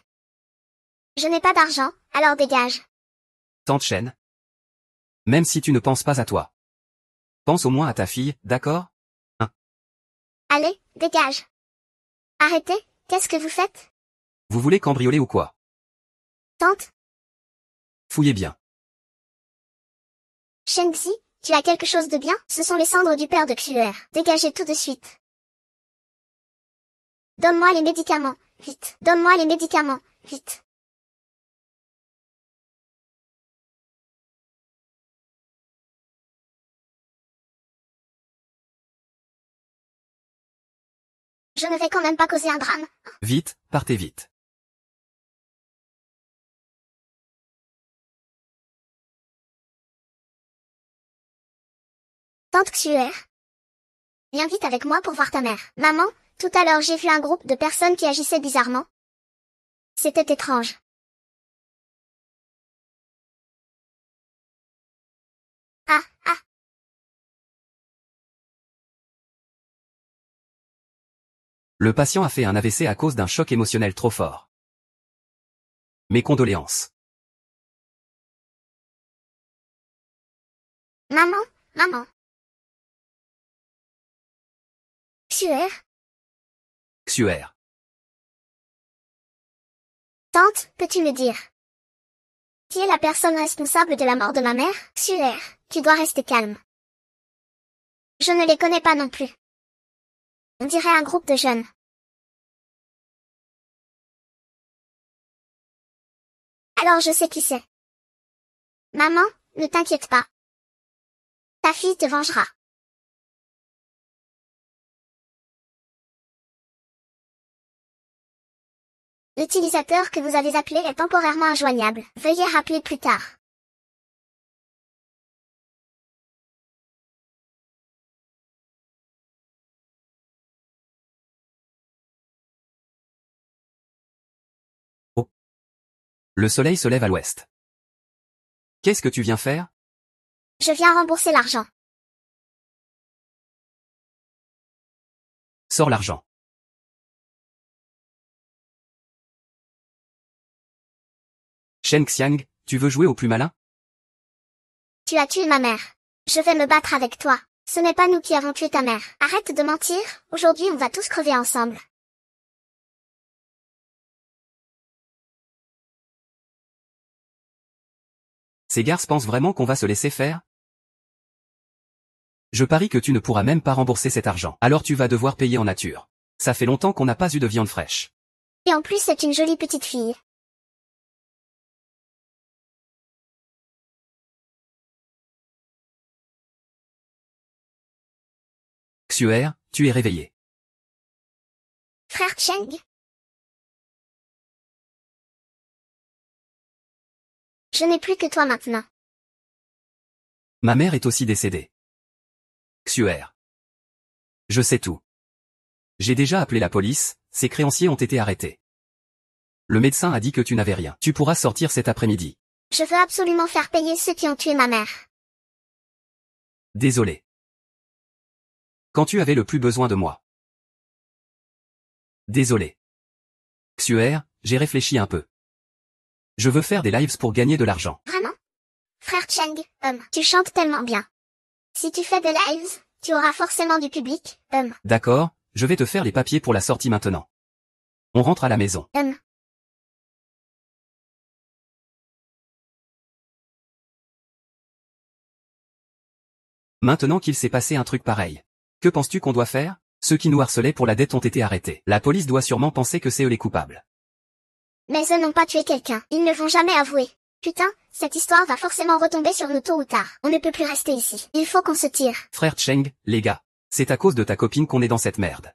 Je n'ai pas d'argent, alors dégage. Tante Shen. Même si tu ne penses pas à toi. Pense au moins à ta fille, d'accord? Allez, dégage. Arrêtez, qu'est-ce que vous faites? Vous voulez cambrioler ou quoi? Tante, Fouillez bien. Shengxi, tu as quelque chose de bien? Ce sont les cendres du père de Xuer. Dégagez tout de suite. Donne-moi les médicaments, vite. Donne-moi les médicaments, vite. Je ne vais quand même pas causer un drame. Vite, partez vite. Tante Xuer. Viens vite avec moi pour voir ta mère. Maman, tout à l'heure j'ai vu un groupe de personnes qui agissaient bizarrement. C'était étrange. Ah, ah. Le patient a fait un AVC à cause d'un choc émotionnel trop fort. Mes condoléances. Maman, maman. Xuer. Xuer. Tante, peux-tu me dire? Qui est la personne responsable de la mort de ma mère? Xuer, tu dois rester calme. Je ne les connais pas non plus. On dirait un groupe de jeunes. Alors je sais qui c'est. Maman, ne t'inquiète pas. Ta fille te vengera. L'utilisateur que vous avez appelé est temporairement injoignable. Veuillez rappeler plus tard. Oh. Le soleil se lève à l'ouest. Qu'est-ce que tu viens faire? Je viens rembourser l'argent. Sors l'argent. Shen Xiang, tu veux jouer au plus malin? Tu as tué ma mère. Je vais me battre avec toi. Ce n'est pas nous qui avons tué ta mère. Arrête de mentir, aujourd'hui on va tous crever ensemble. Ces garces pensent vraiment qu'on va se laisser faire? Je parie que tu ne pourras même pas rembourser cet argent. Alors tu vas devoir payer en nature. Ça fait longtemps qu'on n'a pas eu de viande fraîche. Et en plus c'est une jolie petite fille. Xuer, tu es réveillé. Frère Cheng? Je n'ai plus que toi maintenant. Ma mère est aussi décédée. Xuer. Je sais tout. J'ai déjà appelé la police, ces créanciers ont été arrêtés. Le médecin a dit que tu n'avais rien. Tu pourras sortir cet après-midi. Je veux absolument faire payer ceux qui ont tué ma mère. Désolé. Quand tu avais le plus besoin de moi. Désolé. Xuer, j'ai réfléchi un peu. Je veux faire des lives pour gagner de l'argent. Vraiment? Frère Cheng, tu chantes tellement bien. Si tu fais des lives, tu auras forcément du public, D'accord, je vais te faire les papiers pour la sortie maintenant. On rentre à la maison. Maintenant qu'il s'est passé un truc pareil. Que penses-tu qu'on doit faire? Ceux qui nous harcelaient pour la dette ont été arrêtés. La police doit sûrement penser que c'est eux les coupables. Mais eux n'ont pas tué quelqu'un. Ils ne vont jamais avouer. Putain, cette histoire va forcément retomber sur nous tôt ou tard. On ne peut plus rester ici. Il faut qu'on se tire. Frère Cheng, les gars. C'est à cause de ta copine qu'on est dans cette merde.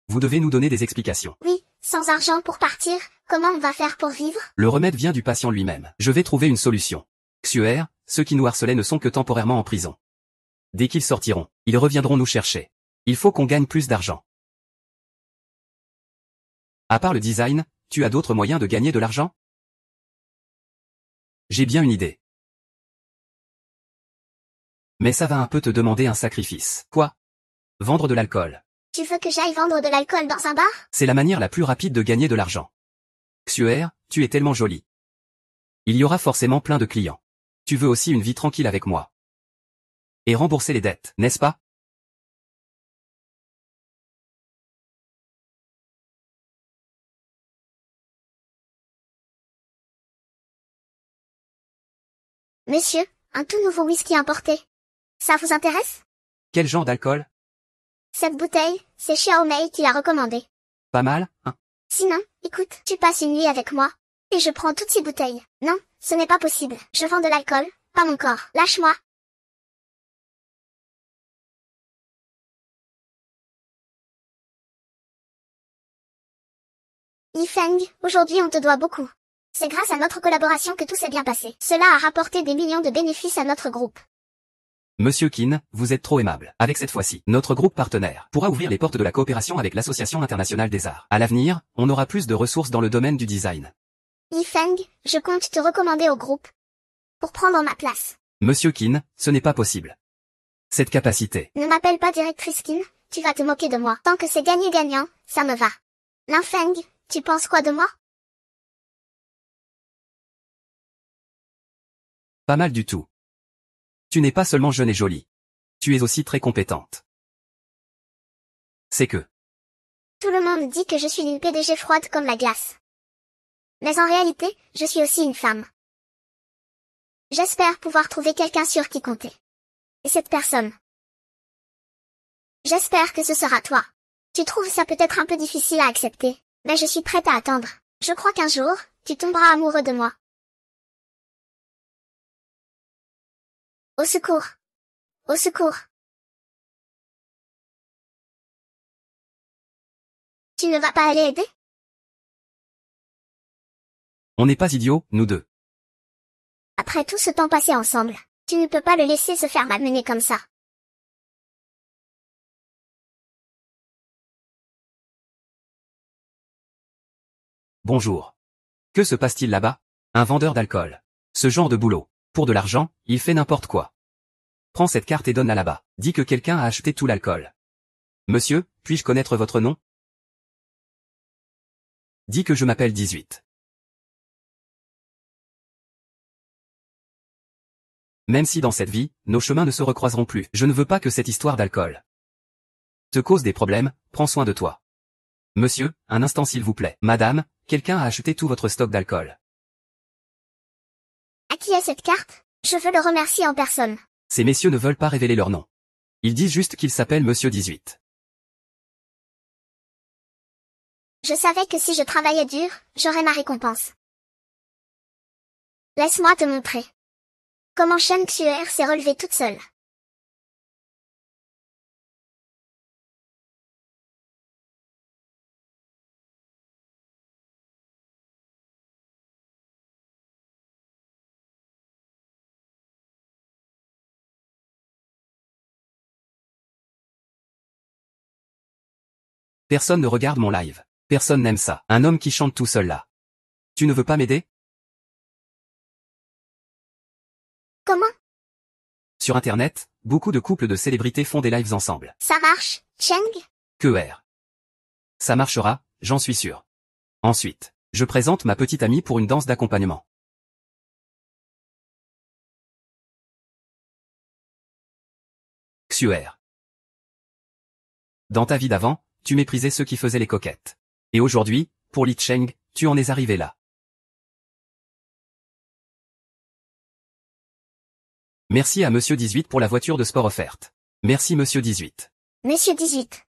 Vous devez nous donner des explications. Oui, sans argent pour partir, comment on va faire pour vivre? Le remède vient du patient lui-même. Je vais trouver une solution. Xuer, ceux qui nous harcelaient ne sont que temporairement en prison. Dès qu'ils sortiront, ils reviendront nous chercher. Il faut qu'on gagne plus d'argent. À part le design, tu as d'autres moyens de gagner de l'argent? J'ai bien une idée. Mais ça va un peu te demander un sacrifice. Quoi? Vendre de l'alcool. Tu veux que j'aille vendre de l'alcool dans un bar? C'est la manière la plus rapide de gagner de l'argent. Xuer, tu es tellement jolie. Il y aura forcément plein de clients. Tu veux aussi une vie tranquille avec moi. Et rembourser les dettes, n'est-ce pas? Monsieur, un tout nouveau whisky importé. Ça vous intéresse? Quel genre d'alcool? Cette bouteille, c'est Xiaomei qui l'a recommandée. Pas mal, hein? Sinon, écoute, tu passes une nuit avec moi. Et je prends toutes ces bouteilles. Non, ce n'est pas possible. Je vends de l'alcool, pas mon corps. Lâche-moi. Yifeng, aujourd'hui on te doit beaucoup. C'est grâce à notre collaboration que tout s'est bien passé. Cela a rapporté des millions de bénéfices à notre groupe. Monsieur Qin, vous êtes trop aimable. Avec cette fois-ci, notre groupe partenaire pourra ouvrir les portes de la coopération avec l'Association internationale des arts. À l'avenir, on aura plus de ressources dans le domaine du design. Yifeng, je compte te recommander au groupe. Pour prendre ma place. Monsieur Qin, ce n'est pas possible. Cette capacité. Ne m'appelle pas directrice Qin, tu vas te moquer de moi. Tant que c'est gagnant-gagnant, ça me va. Linfeng, tu penses quoi de moi? Pas mal du tout. Tu n'es pas seulement jeune et jolie. Tu es aussi très compétente. C'est que... Tout le monde dit que je suis une PDG froide comme la glace. Mais en réalité, je suis aussi une femme. J'espère pouvoir trouver quelqu'un sur qui compter. Et cette personne. J'espère que ce sera toi. Tu trouves ça peut-être un peu difficile à accepter, mais je suis prête à attendre. Je crois qu'un jour, tu tomberas amoureux de moi. Au secours! Au secours! Tu ne vas pas aller aider? On n'est pas idiots, nous deux. Après tout ce temps passé ensemble, tu ne peux pas le laisser se faire malmener comme ça. Bonjour. Que se passe-t-il là-bas? Un vendeur d'alcool. Ce genre de boulot. Pour de l'argent, il fait n'importe quoi. Prends cette carte et donne-la là-bas. Dis que quelqu'un a acheté tout l'alcool. Monsieur, puis-je connaître votre nom? Dis que je m'appelle 18. Même si dans cette vie, nos chemins ne se recroiseront plus, je ne veux pas que cette histoire d'alcool te cause des problèmes, prends soin de toi. Monsieur, un instant s'il vous plaît. Madame, quelqu'un a acheté tout votre stock d'alcool. À qui est cette carte? Je veux le remercier en personne. Ces messieurs ne veulent pas révéler leur nom. Ils disent juste qu'il s'appelle Monsieur 18. Je savais que si je travaillais dur, j'aurais ma récompense. Laisse-moi te montrer. Comment Shen Xuer s'est relevée toute seule. Personne ne regarde mon live. Personne n'aime ça. Un homme qui chante tout seul là. Tu ne veux pas m'aider? Comment? Sur internet, beaucoup de couples de célébrités font des lives ensemble. Ça marche, Cheng? QR. Ça marchera, j'en suis sûr. Ensuite, je présente ma petite amie pour une danse d'accompagnement. Xuer. Dans ta vie d'avant, tu méprisais ceux qui faisaient les coquettes. Et aujourd'hui, pour Li Cheng, tu en es arrivé là. Merci à Monsieur 18 pour la voiture de sport offerte. Merci Monsieur 18. Monsieur 18.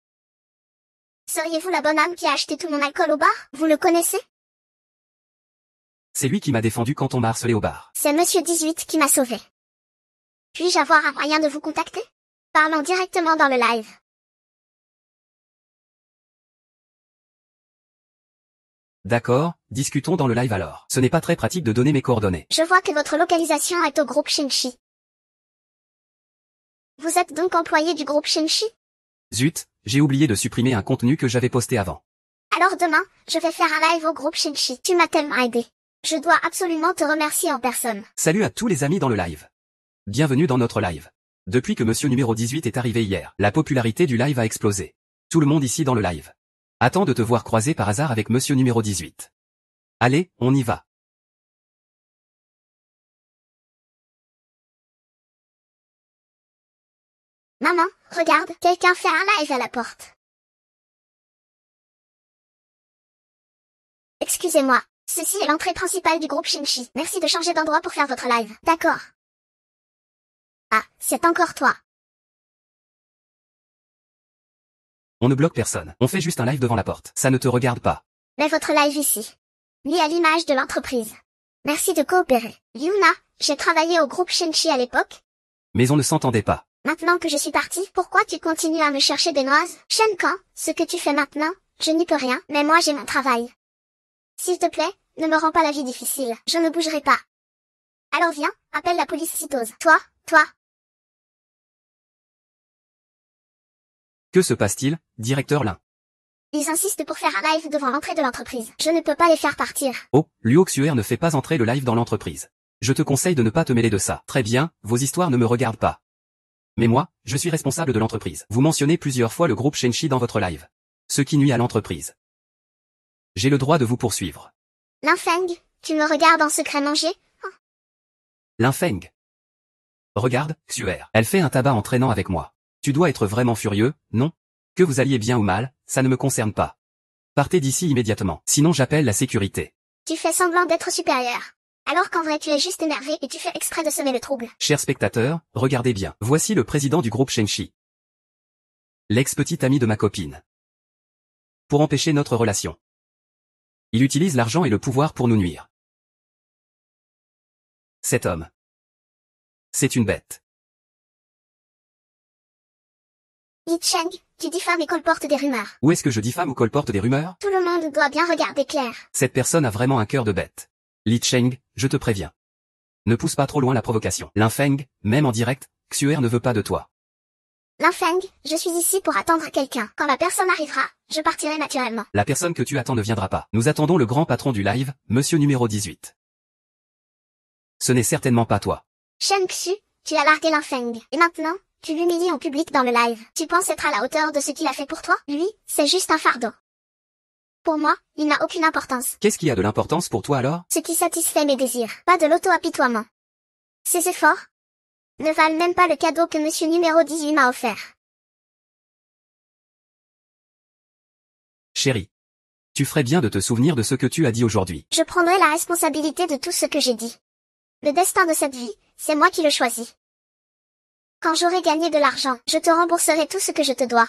Seriez-vous la bonne âme qui a acheté tout mon alcool au bar? Vous le connaissez? C'est lui qui m'a défendu quand on m'a harcelé au bar. C'est Monsieur 18 qui m'a sauvé. Puis-je avoir un moyen de vous contacter? Parlons directement dans le live. D'accord, discutons dans le live alors. Ce n'est pas très pratique de donner mes coordonnées. Je vois que votre localisation est au groupe Shinshi. Vous êtes donc employé du groupe Shinshi? Zut, j'ai oublié de supprimer un contenu que j'avais posté avant. Alors demain, je vais faire un live au groupe Shinshi. Tu m'as tellement aidé. Je dois absolument te remercier en personne. Salut à tous les amis dans le live. Bienvenue dans notre live. Depuis que Monsieur numéro 18 est arrivé hier, la popularité du live a explosé. Tout le monde ici dans le live attend de te voir croiser par hasard avec Monsieur numéro 18. Allez, on y va. Maman, regarde, quelqu'un fait un live à la porte. Excusez-moi, ceci est l'entrée principale du groupe Shinshi. Merci de changer d'endroit pour faire votre live. D'accord. Ah, c'est encore toi. On ne bloque personne. On fait juste un live devant la porte. Ça ne te regarde pas. Mets votre live ici. Mis à l'image de l'entreprise. Merci de coopérer. Yuna, j'ai travaillé au groupe Shinshi à l'époque. Mais on ne s'entendait pas. Maintenant que je suis partie, pourquoi tu continues à me chercher des noises? Shenkan, ce que tu fais maintenant, je n'y peux rien, mais moi j'ai mon travail. S'il te plaît, ne me rends pas la vie difficile. Je ne bougerai pas. Alors viens, appelle la police sitôt. Toi. Que se passe-t-il, directeur Lin? Ils insistent pour faire un live devant l'entrée de l'entreprise. Je ne peux pas les faire partir. Oh, Luo Xuer ne fait pas entrer le live dans l'entreprise. Je te conseille de ne pas te mêler de ça. Très bien, vos histoires ne me regardent pas. Mais moi, je suis responsable de l'entreprise. Vous mentionnez plusieurs fois le groupe Shinshi dans votre live. Ce qui nuit à l'entreprise. J'ai le droit de vous poursuivre. Lin Feng, tu me regardes en secret manger? Lin Feng. Regarde, Xuer. Elle fait un tabac en traînant avec moi. Tu dois être vraiment furieux, non? Que vous alliez bien ou mal, ça ne me concerne pas. Partez d'ici immédiatement, sinon j'appelle la sécurité. Tu fais semblant d'être supérieur. Alors qu'en vrai tu es juste énervé et tu fais exprès de semer le trouble. Chers spectateurs, regardez bien. Voici le président du groupe Shinshi. L'ex-petit ami de ma copine. Pour empêcher notre relation. Il utilise l'argent et le pouvoir pour nous nuire. Cet homme. C'est une bête. Li Cheng, tu diffames et colportes des rumeurs. Où est-ce que je diffame ou colporte des rumeurs? Tout le monde doit bien regarder clair. Cette personne a vraiment un cœur de bête. Li Cheng, je te préviens. Ne pousse pas trop loin la provocation. Lin Feng, même en direct, Xuer ne veut pas de toi. Lin Feng, je suis ici pour attendre quelqu'un. Quand la personne arrivera, je partirai naturellement. La personne que tu attends ne viendra pas. Nous attendons le grand patron du live, Monsieur numéro 18. Ce n'est certainement pas toi. Shen Xu, tu as largué Lin Feng. Et maintenant, tu l'humilies en public dans le live. Tu penses être à la hauteur de ce qu'il a fait pour toi? Lui, c'est juste un fardeau. Pour moi, il n'a aucune importance. Qu'est-ce qui a de l'importance pour toi alors? Ce qui satisfait mes désirs. Pas de l'auto-apitoiement. Ces efforts ne valent même pas le cadeau que Monsieur numéro 18 m'a offert. Chérie. Tu ferais bien de te souvenir de ce que tu as dit aujourd'hui. Je prendrai la responsabilité de tout ce que j'ai dit. Le destin de cette vie, c'est moi qui le choisis. Quand j'aurai gagné de l'argent, je te rembourserai tout ce que je te dois.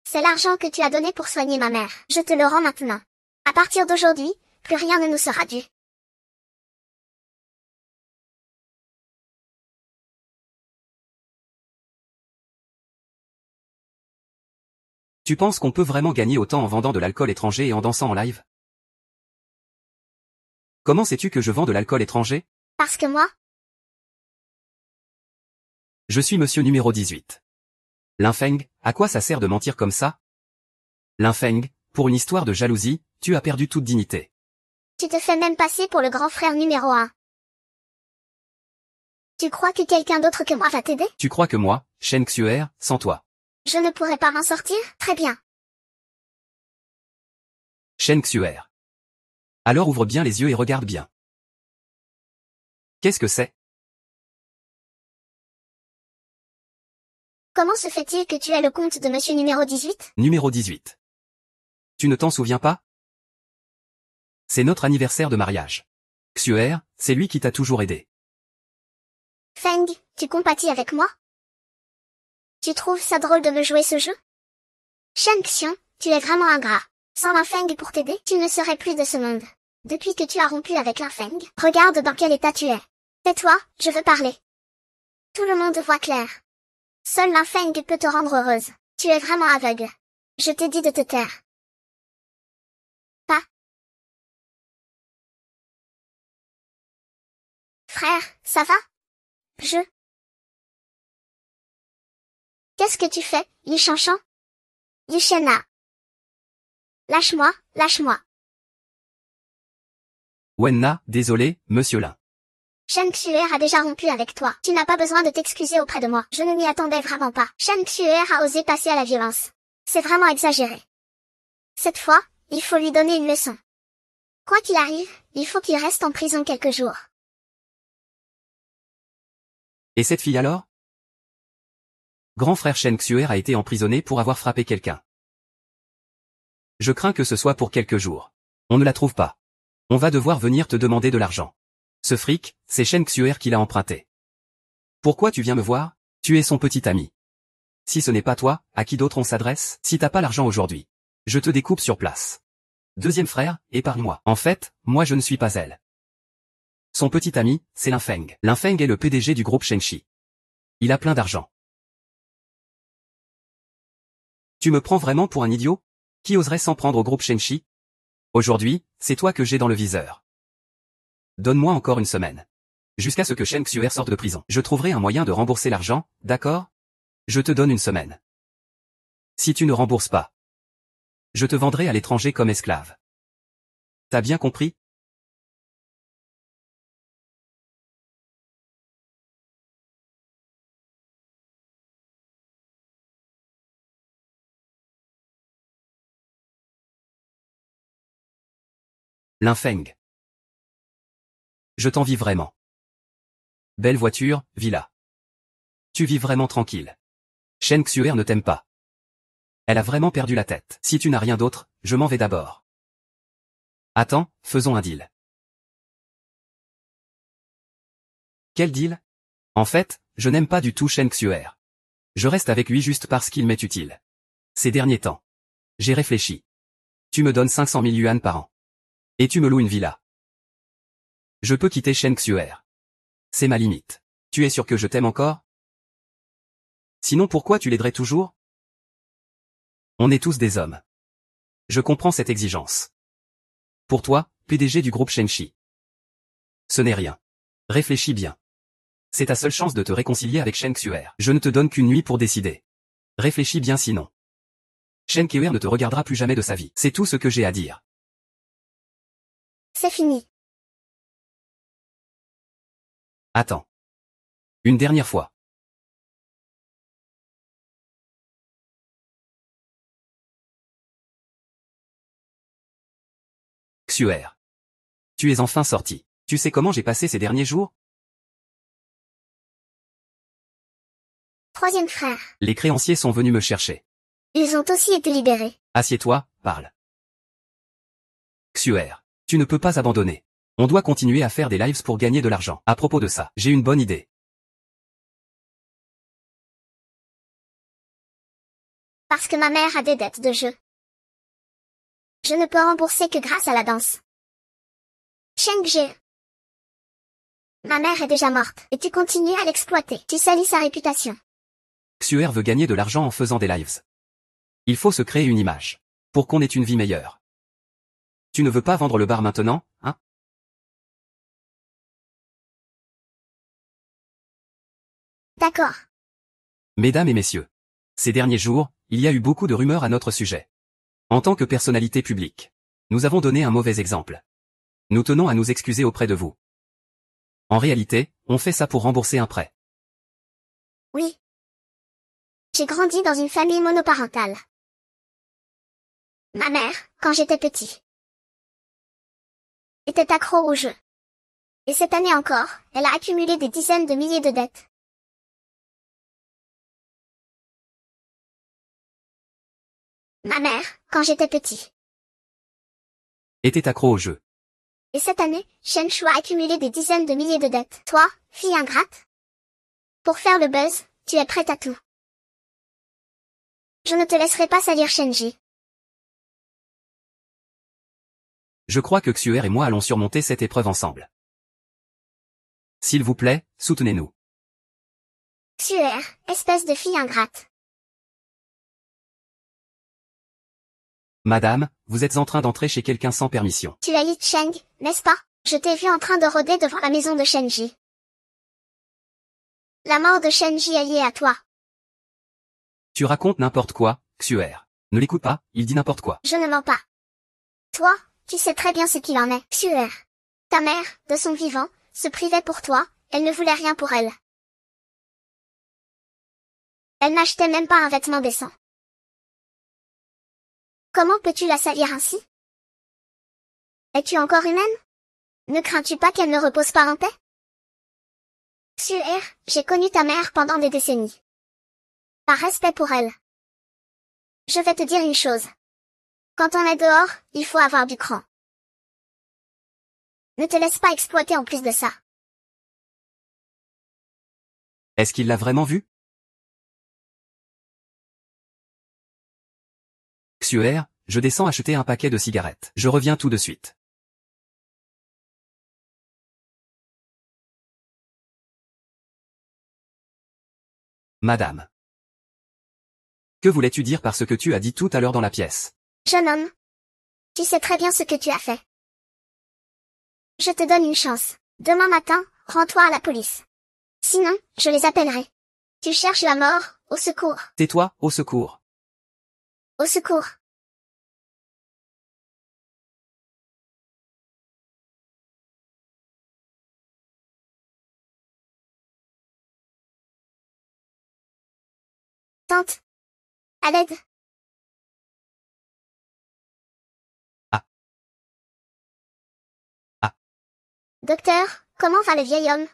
C'est l'argent que tu as donné pour soigner ma mère. Je te le rends maintenant. À partir d'aujourd'hui, plus rien ne nous sera dû. Tu penses qu'on peut vraiment gagner autant en vendant de l'alcool étranger et en dansant en live? Comment sais-tu que je vends de l'alcool étranger? Parce que moi, Je suis monsieur numéro 18. Linfeng, à quoi ça sert de mentir comme ça? Linfeng, pour une histoire de jalousie, tu as perdu toute dignité. tu te fais même passer pour le grand frère numéro 1. Tu crois que quelqu'un d'autre que moi va t'aider? Tu crois que moi, Shen Xuer, sans toi? Je ne pourrai pas m'en sortir? Très bien. Shen Xuer. Alors ouvre bien les yeux et regarde bien. Qu'est-ce que c'est? Comment se fait-il que tu aies le compte de monsieur numéro 18? Numéro 18. Tu ne t'en souviens pas? C'est notre anniversaire de mariage. Xuer, c'est lui qui t'a toujours aidé. Feng, tu compatis avec moi? Tu trouves ça drôle de me jouer ce jeu? Shen Xion, tu es vraiment ingrat. Sans Linfeng pour t'aider, tu ne serais plus de ce monde. Depuis que tu as rompu avec Linfeng, regarde dans quel état tu es. Tais-toi, je veux parler. Tout le monde voit clair. Seul Linfeng peut te rendre heureuse. Tu es vraiment aveugle. Je t'ai dit de te taire. Pas. Frère, ça va? Qu'est-ce que tu fais, Yu Shanshan? Yu Shenna. Lâche-moi, lâche-moi. Wenna, désolé, monsieur Lin. Shen Xuer a déjà rompu avec toi. Tu n'as pas besoin de t'excuser auprès de moi. Je ne m'y attendais vraiment pas. Shen Xuer a osé passer à la violence. C'est vraiment exagéré. Cette fois, il faut lui donner une leçon. Quoi qu'il arrive, il faut qu'il reste en prison quelques jours. Et cette fille alors? Grand frère Shen Xuer a été emprisonné pour avoir frappé quelqu'un. Je crains que ce soit pour quelques jours. On ne la trouve pas. On va devoir venir te demander de l'argent. Ce fric, c'est Shen Xuer qui l'a emprunté. Pourquoi tu viens me voir? Tu es son petit ami. Si ce n'est pas toi, à qui d'autre on s'adresse? Si t'as pas l'argent aujourd'hui, je te découpe sur place. Deuxième frère, épargne-moi. En fait, moi je ne suis pas elle. Son petit ami, c'est Linfeng. Linfeng est le PDG du groupe Shenxi. Il a plein d'argent. Tu me prends vraiment pour un idiot? Qui oserait s'en prendre au groupe Shenxi? Aujourd'hui, c'est toi que j'ai dans le viseur. Donne-moi encore une semaine. Jusqu'à ce que Shen Xuer sorte de prison. Je trouverai un moyen de rembourser l'argent, d'accord? Je te donne une semaine. Si tu ne rembourses pas, je te vendrai à l'étranger comme esclave. T'as bien compris? Linfeng. Je t'envie vraiment. Belle voiture, villa. Tu vis vraiment tranquille. Shen Xuer ne t'aime pas. Elle a vraiment perdu la tête. Si tu n'as rien d'autre, je m'en vais d'abord. Attends, faisons un deal. Quel deal? En fait, je n'aime pas du tout Shen Xuer. Je reste avec lui juste parce qu'il m'est utile. Ces derniers temps. J'ai réfléchi. Tu me donnes 500 000 yuan par an. Et tu me loues une villa. Je peux quitter Shen Xuer. C'est ma limite. Tu es sûr que je t'aime encore? Sinon pourquoi tu l'aiderais toujours? On est tous des hommes. Je comprends cette exigence. Pour toi, PDG du groupe Shenxi. Ce n'est rien. Réfléchis bien. C'est ta seule chance de te réconcilier avec Shen Xuer. Je ne te donne qu'une nuit pour décider. Réfléchis bien sinon. Shen Xuer ne te regardera plus jamais de sa vie. C'est tout ce que j'ai à dire. C'est fini. Attends. Une dernière fois. Xuer. Tu es enfin sorti. Tu sais comment j'ai passé ces derniers jours? Troisième frère. Les créanciers sont venus me chercher. Ils ont aussi été libérés. Assieds-toi, parle. Xuer, tu ne peux pas abandonner. On doit continuer à faire des lives pour gagner de l'argent. À propos de ça, j'ai une bonne idée. Parce que ma mère a des dettes de jeu. Je ne peux rembourser que grâce à la danse. Cheng-je. Ma mère est déjà morte, et tu continues à l'exploiter. Tu salis sa réputation. Xuer veut gagner de l'argent en faisant des lives. Il faut se créer une image. Pour qu'on ait une vie meilleure. Tu ne veux pas vendre le bar maintenant, hein? D'accord. Mesdames et messieurs. Ces derniers jours, il y a eu beaucoup de rumeurs à notre sujet. En tant que personnalité publique, nous avons donné un mauvais exemple. Nous tenons à nous excuser auprès de vous. En réalité, on fait ça pour rembourser un prêt. Oui. J'ai grandi dans une famille monoparentale. Ma mère, quand j'étais petit, était accro au jeu. Et cette année encore, elle a accumulé des dizaines de milliers de dettes. Ma mère, quand j'étais petit, Était accro au jeu. et cette année, Shen Shu a accumulé des dizaines de milliers de dettes. Toi, fille ingrate, pour faire le buzz, tu es prête à tout. Je ne te laisserai pas salir Shenji. Je crois que Xuer et moi allons surmonter cette épreuve ensemble. S'il vous plaît, soutenez-nous. Xuer, espèce de fille ingrate. Madame, vous êtes en train d'entrer chez quelqu'un sans permission. Tu as Yi Cheng, n'est-ce pas? Je t'ai vu en train de rôder devant la maison de Shenji. La mort de Shenji est liée à toi. Tu racontes n'importe quoi, Xuer. Ne l'écoute pas, il dit n'importe quoi. Je ne mens pas. Toi, tu sais très bien ce qu'il en est. Xuer. Ta mère, de son vivant, se privait pour toi, elle ne voulait rien pour elle. Elle n'achetait même pas un vêtement décent. Comment peux-tu la salir ainsi? Es-tu encore humaine? Ne crains-tu pas qu'elle ne repose pas en paix? Xuer, j'ai connu ta mère pendant des décennies. Par respect pour elle. Je vais te dire une chose. Quand on est dehors, il faut avoir du cran. Ne te laisse pas exploiter en plus de ça. Est-ce qu'il l'a vraiment vu? Xuer, je descends acheter un paquet de cigarettes. Je reviens tout de suite. Madame. Que voulais-tu dire par ce que tu as dit tout à l'heure dans la pièce? Jeune homme. Tu sais très bien ce que tu as fait. Je te donne une chance. Demain matin, rends-toi à la police. Sinon, je les appellerai. Tu cherches la mort, au secours. Tais-toi, au secours. Au secours. Tante. À l'aide. Ah. Ah. Docteur, comment va le vieil homme?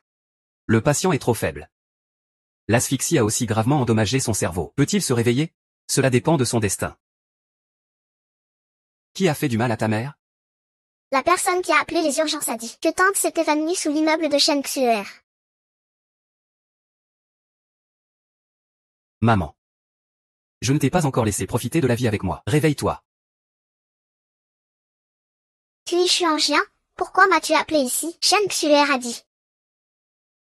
Le patient est trop faible. L'asphyxie a aussi gravement endommagé son cerveau. Peut-il se réveiller? Cela dépend de son destin. Qui a fait du mal à ta mère? La personne qui a appelé les urgences a dit que tante s'est évanouie sous l'immeuble de Shen Xuer. Maman. Je ne t'ai pas encore laissé profiter de la vie avec moi. Réveille-toi. Tu y suis en chien? Pourquoi m'as-tu appelé ici? Shen Xuer a dit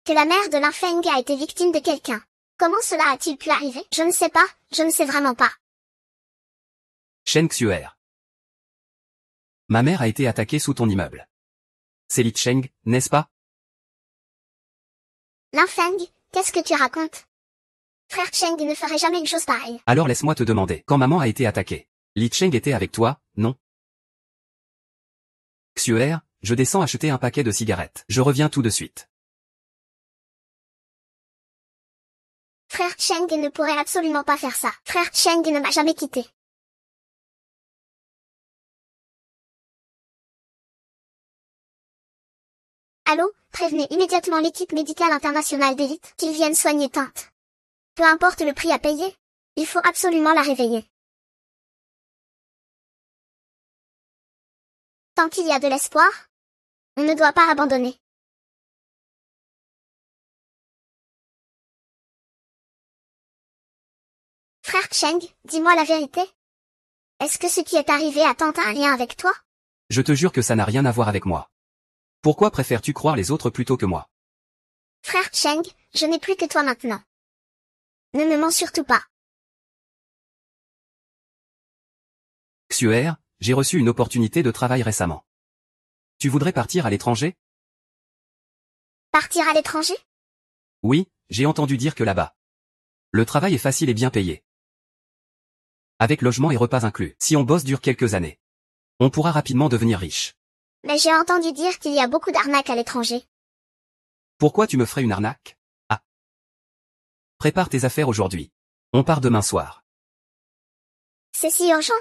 que la mère de Linfeng a été victime de quelqu'un. Comment cela a-t-il pu arriver? Je ne sais pas, je ne sais vraiment pas. Shen Xuer. Ma mère a été attaquée sous ton immeuble. C'est Li Cheng, n'est-ce pas? Linfeng, qu'est-ce que tu racontes? Frère Cheng ne ferait jamais une chose pareille. Alors laisse-moi te demander, quand maman a été attaquée, Li Cheng était avec toi, non? Xuer, je descends acheter un paquet de cigarettes. Je reviens tout de suite. Frère Cheng ne pourrait absolument pas faire ça. Frère Cheng ne m'a jamais quitté. Allô, prévenez immédiatement l'équipe médicale internationale d'élite qu'ils viennent soigner tante. Peu importe le prix à payer, il faut absolument la réveiller. Tant qu'il y a de l'espoir, on ne doit pas abandonner. Frère Cheng, dis-moi la vérité. Est-ce que ce qui est arrivé à Tante a un lien avec toi? Je te jure que ça n'a rien à voir avec moi. Pourquoi préfères-tu croire les autres plutôt que moi? Frère Cheng, je n'ai plus que toi maintenant. Ne me mens surtout pas. Xuer, j'ai reçu une opportunité de travail récemment. Tu voudrais partir à l'étranger? Partir à l'étranger? Oui, j'ai entendu dire que là-bas. Le travail est facile et bien payé. Avec logement et repas inclus. Si on bosse dur quelques années, on pourra rapidement devenir riche. Mais j'ai entendu dire qu'il y a beaucoup d'arnaques à l'étranger. Pourquoi tu me ferais une arnaque? Ah. Prépare tes affaires aujourd'hui. On part demain soir. C'est si urgent?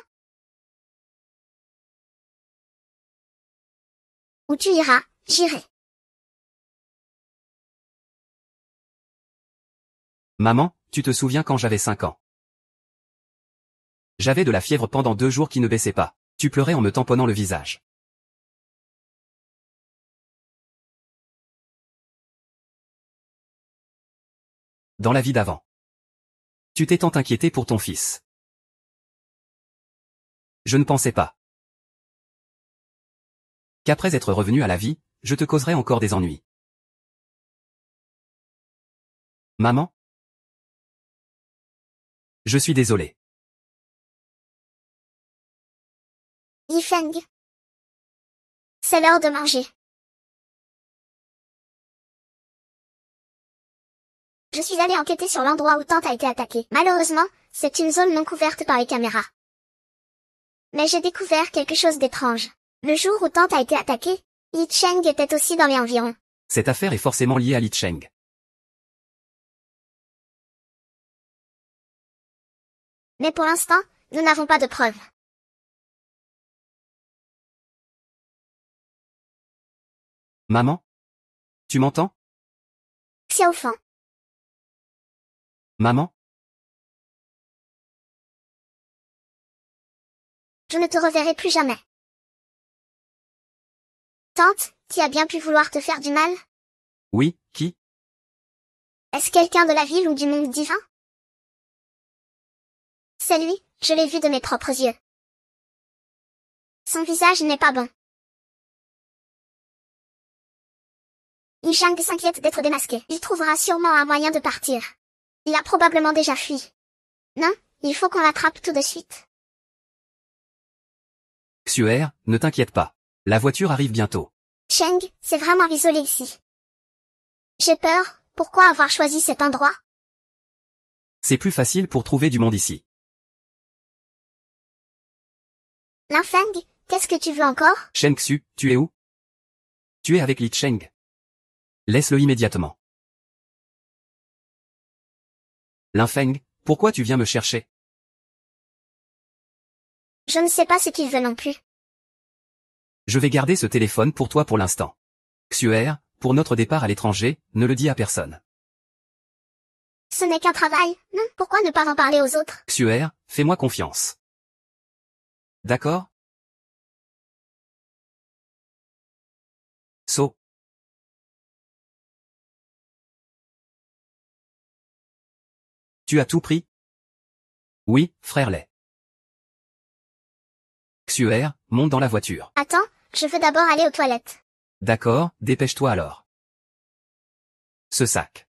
Où tu iras, j'irai. Maman, tu te souviens quand j'avais 5 ans? J'avais de la fièvre pendant 2 jours qui ne baissait pas. Tu pleurais en me tamponnant le visage. Dans la vie d'avant. Tu t'es tant inquiété pour ton fils. Je ne pensais pas qu'après être revenu à la vie, je te causerais encore des ennuis. Maman? Je suis désolé. Yifeng. C'est l'heure de manger. Je suis allée enquêter sur l'endroit où Tante a été attaquée. Malheureusement, c'est une zone non couverte par les caméras. Mais j'ai découvert quelque chose d'étrange. Le jour où Tante a été attaquée, Li Cheng était aussi dans les environs. Cette affaire est forcément liée à Li Cheng. Mais pour l'instant, nous n'avons pas de preuves. Maman? Tu m'entends? Xiaofang. Maman? Je ne te reverrai plus jamais. Tante, qui a bien pu vouloir te faire du mal? Oui, qui? Est-ce quelqu'un de la ville ou du monde divin? C'est lui, je l'ai vu de mes propres yeux. Son visage n'est pas bon. Li Shang s'inquiète d'être démasqué. Il trouvera sûrement un moyen de partir. Il a probablement déjà fui. Non, il faut qu'on l'attrape tout de suite. Xuer, ne t'inquiète pas. La voiture arrive bientôt. Cheng, c'est vraiment isolé ici. J'ai peur, pourquoi avoir choisi cet endroit? C'est plus facile pour trouver du monde ici. Linfeng, qu'est-ce que tu veux encore? Shen Xu, tu es où? Tu es avec Li Cheng. Laisse-le immédiatement. Linfeng, pourquoi tu viens me chercher? Je ne sais pas ce qu'il veut non plus. Je vais garder ce téléphone pour toi pour l'instant. Xuer, pour notre départ à l'étranger, ne le dis à personne. Ce n'est qu'un travail, non? Pourquoi ne pas en parler aux autres? Xuer, fais-moi confiance. D'accord? So. Tu as tout pris? Oui, frère Lay. Xuer, monte dans la voiture. Attends, je veux d'abord aller aux toilettes. D'accord, dépêche-toi alors. Ce sac.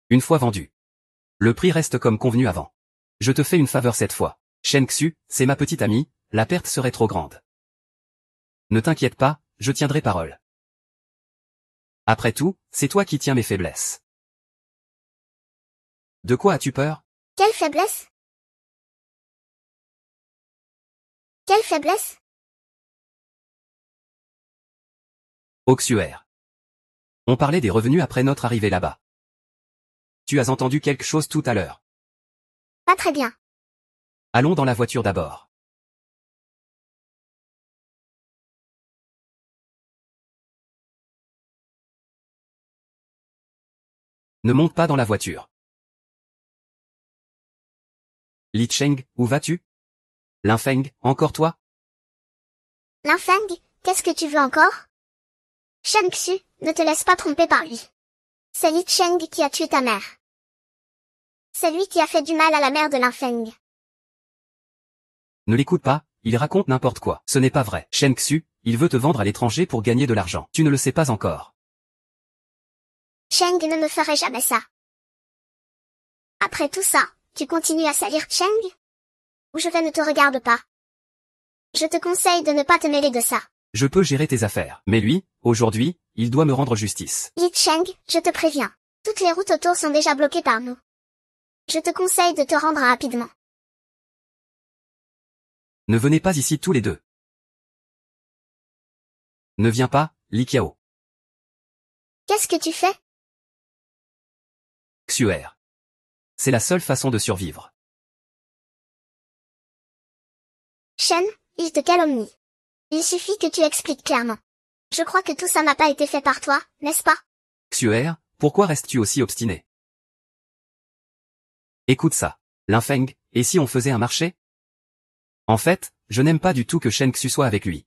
Une fois vendu. Le prix reste comme convenu avant. Je te fais une faveur cette fois. Shen Xu, c'est ma petite amie, la perte serait trop grande. Ne t'inquiète pas, je tiendrai parole. Après tout, c'est toi qui tiens mes faiblesses. De quoi as-tu peur? Quelle faiblesse? Quelle faiblesse? Oxuer. On parlait des revenus après notre arrivée là-bas. Tu as entendu quelque chose tout à l'heure. Pas très bien. Allons dans la voiture d'abord. Ne monte pas dans la voiture. Li Cheng, où vas-tu? Linfeng, encore toi? Linfeng, qu'est-ce que tu veux encore? Shen Xu, ne te laisse pas tromper par lui. C'est Li Cheng qui a tué ta mère. C'est lui qui a fait du mal à la mère de Linfeng. Ne l'écoute pas, il raconte n'importe quoi. Ce n'est pas vrai. Shen Xu, il veut te vendre à l'étranger pour gagner de l'argent. Tu ne le sais pas encore. Cheng ne me ferait jamais ça. Après tout ça, tu continues à salir Cheng? Ou je ne te regarde pas? Je te conseille de ne pas te mêler de ça. Je peux gérer tes affaires. Mais lui, aujourd'hui, il doit me rendre justice. Li Cheng, je te préviens. Toutes les routes autour sont déjà bloquées par nous. Je te conseille de te rendre rapidement. Ne venez pas ici tous les deux. Ne viens pas, Li Qiao. Qu'est-ce que tu fais? Xuer. C'est la seule façon de survivre. Shen, il te calomnie. Il suffit que tu expliques clairement. Je crois que tout ça n'a pas été fait par toi, n'est-ce pas? Xuer, pourquoi restes-tu aussi obstiné? Écoute ça. Linfeng, et si on faisait un marché? En fait, je n'aime pas du tout que Shen Xu soit avec lui.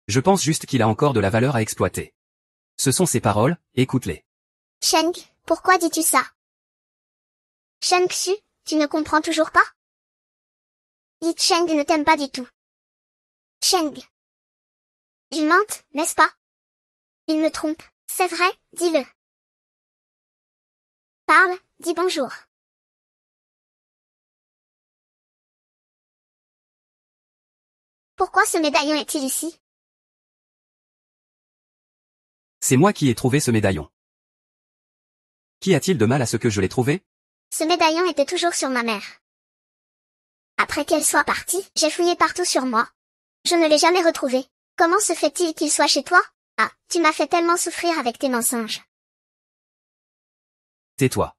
Je pense juste qu'il a encore de la valeur à exploiter. Ce sont ses paroles, écoute-les. Sheng, pourquoi dis-tu ça? Shen Xu, tu ne comprends toujours pas? Li Cheng ne t'aime pas du tout. Cheng. Il mente, n'est-ce pas? Il me trompe, c'est vrai, dis-le. Parle, dis bonjour. Pourquoi ce médaillon est-il ici? C'est moi qui ai trouvé ce médaillon. Qu'y a-t-il de mal à ce que je l'ai trouvé? Ce médaillon était toujours sur ma mère. Après qu'elle soit partie, j'ai fouillé partout sur moi. Je ne l'ai jamais retrouvé. Comment se fait-il qu'il soit chez toi? Ah, tu m'as fait tellement souffrir avec tes mensonges. Tais-toi.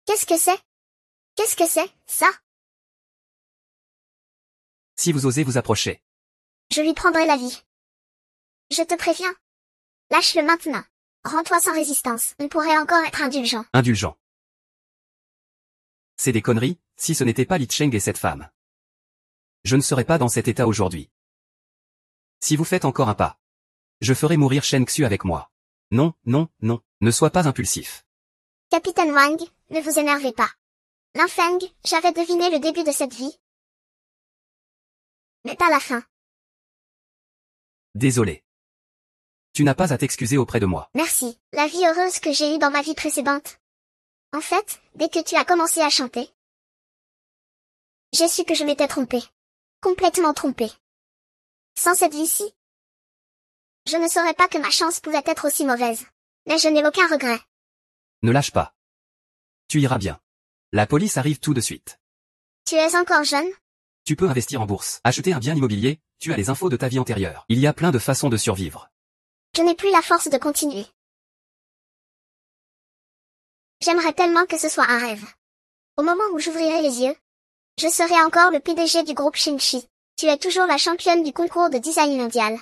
Qu'est-ce que c'est? Qu'est-ce que c'est, ça? Si vous osez vous approcher. Je lui prendrai la vie. Je te préviens. Lâche-le maintenant. Rends-toi sans résistance. On pourrait encore être indulgent. Indulgent. C'est des conneries, si ce n'était pas Li Cheng et cette femme. Je ne serais pas dans cet état aujourd'hui. Si vous faites encore un pas, je ferai mourir Shen Xu avec moi. Non, non, non, ne sois pas impulsif. Capitaine Wang, ne vous énervez pas. Linfeng, j'avais deviné le début de cette vie. Mais pas la fin. Désolé. Tu n'as pas à t'excuser auprès de moi. Merci, la vie heureuse que j'ai eue dans ma vie précédente. En fait, dès que tu as commencé à chanter, j'ai su que je m'étais trompée. Complètement trompée. Sans cette vie-ci, je ne saurais pas que ma chance pouvait être aussi mauvaise. Mais je n'ai aucun regret. Ne lâche pas. Tu iras bien. La police arrive tout de suite. Tu es encore jeune? Tu peux investir en bourse, acheter un bien immobilier, tu as les infos de ta vie antérieure. Il y a plein de façons de survivre. Je n'ai plus la force de continuer. J'aimerais tellement que ce soit un rêve. Au moment où j'ouvrirai les yeux, je serai encore le PDG du groupe Shinchi. Tu es toujours la championne du concours de design mondial.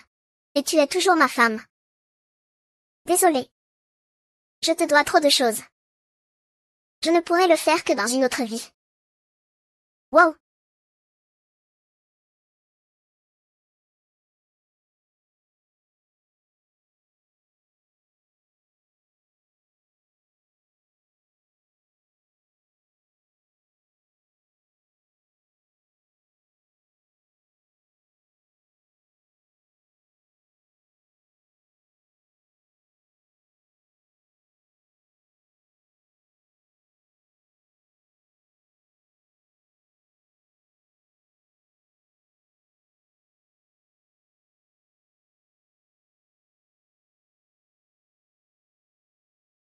Et tu es toujours ma femme. Désolée. Je te dois trop de choses. Je ne pourrai le faire que dans une autre vie. Wow.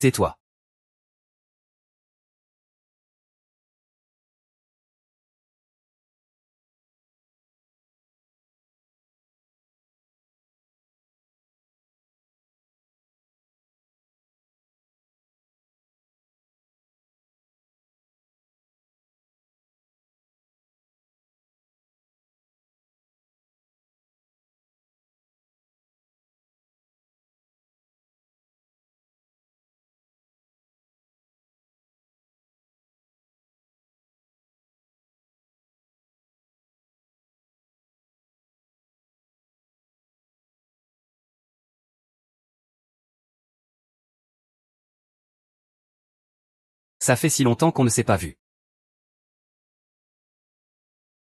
Tais-toi. Ça fait si longtemps qu'on ne s'est pas vu.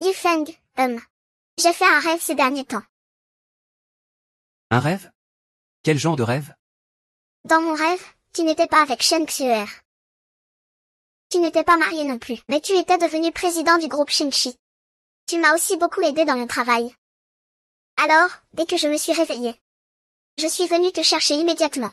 Yifeng, j'ai fait un rêve ces derniers temps. Un rêve? Quel genre de rêve? Dans mon rêve, tu n'étais pas avec Shen Xuer. Tu n'étais pas marié non plus, mais tu étais devenu président du groupe Shinchi. Tu m'as aussi beaucoup aidé dans le travail. Alors, dès que je me suis réveillée, je suis venue te chercher immédiatement.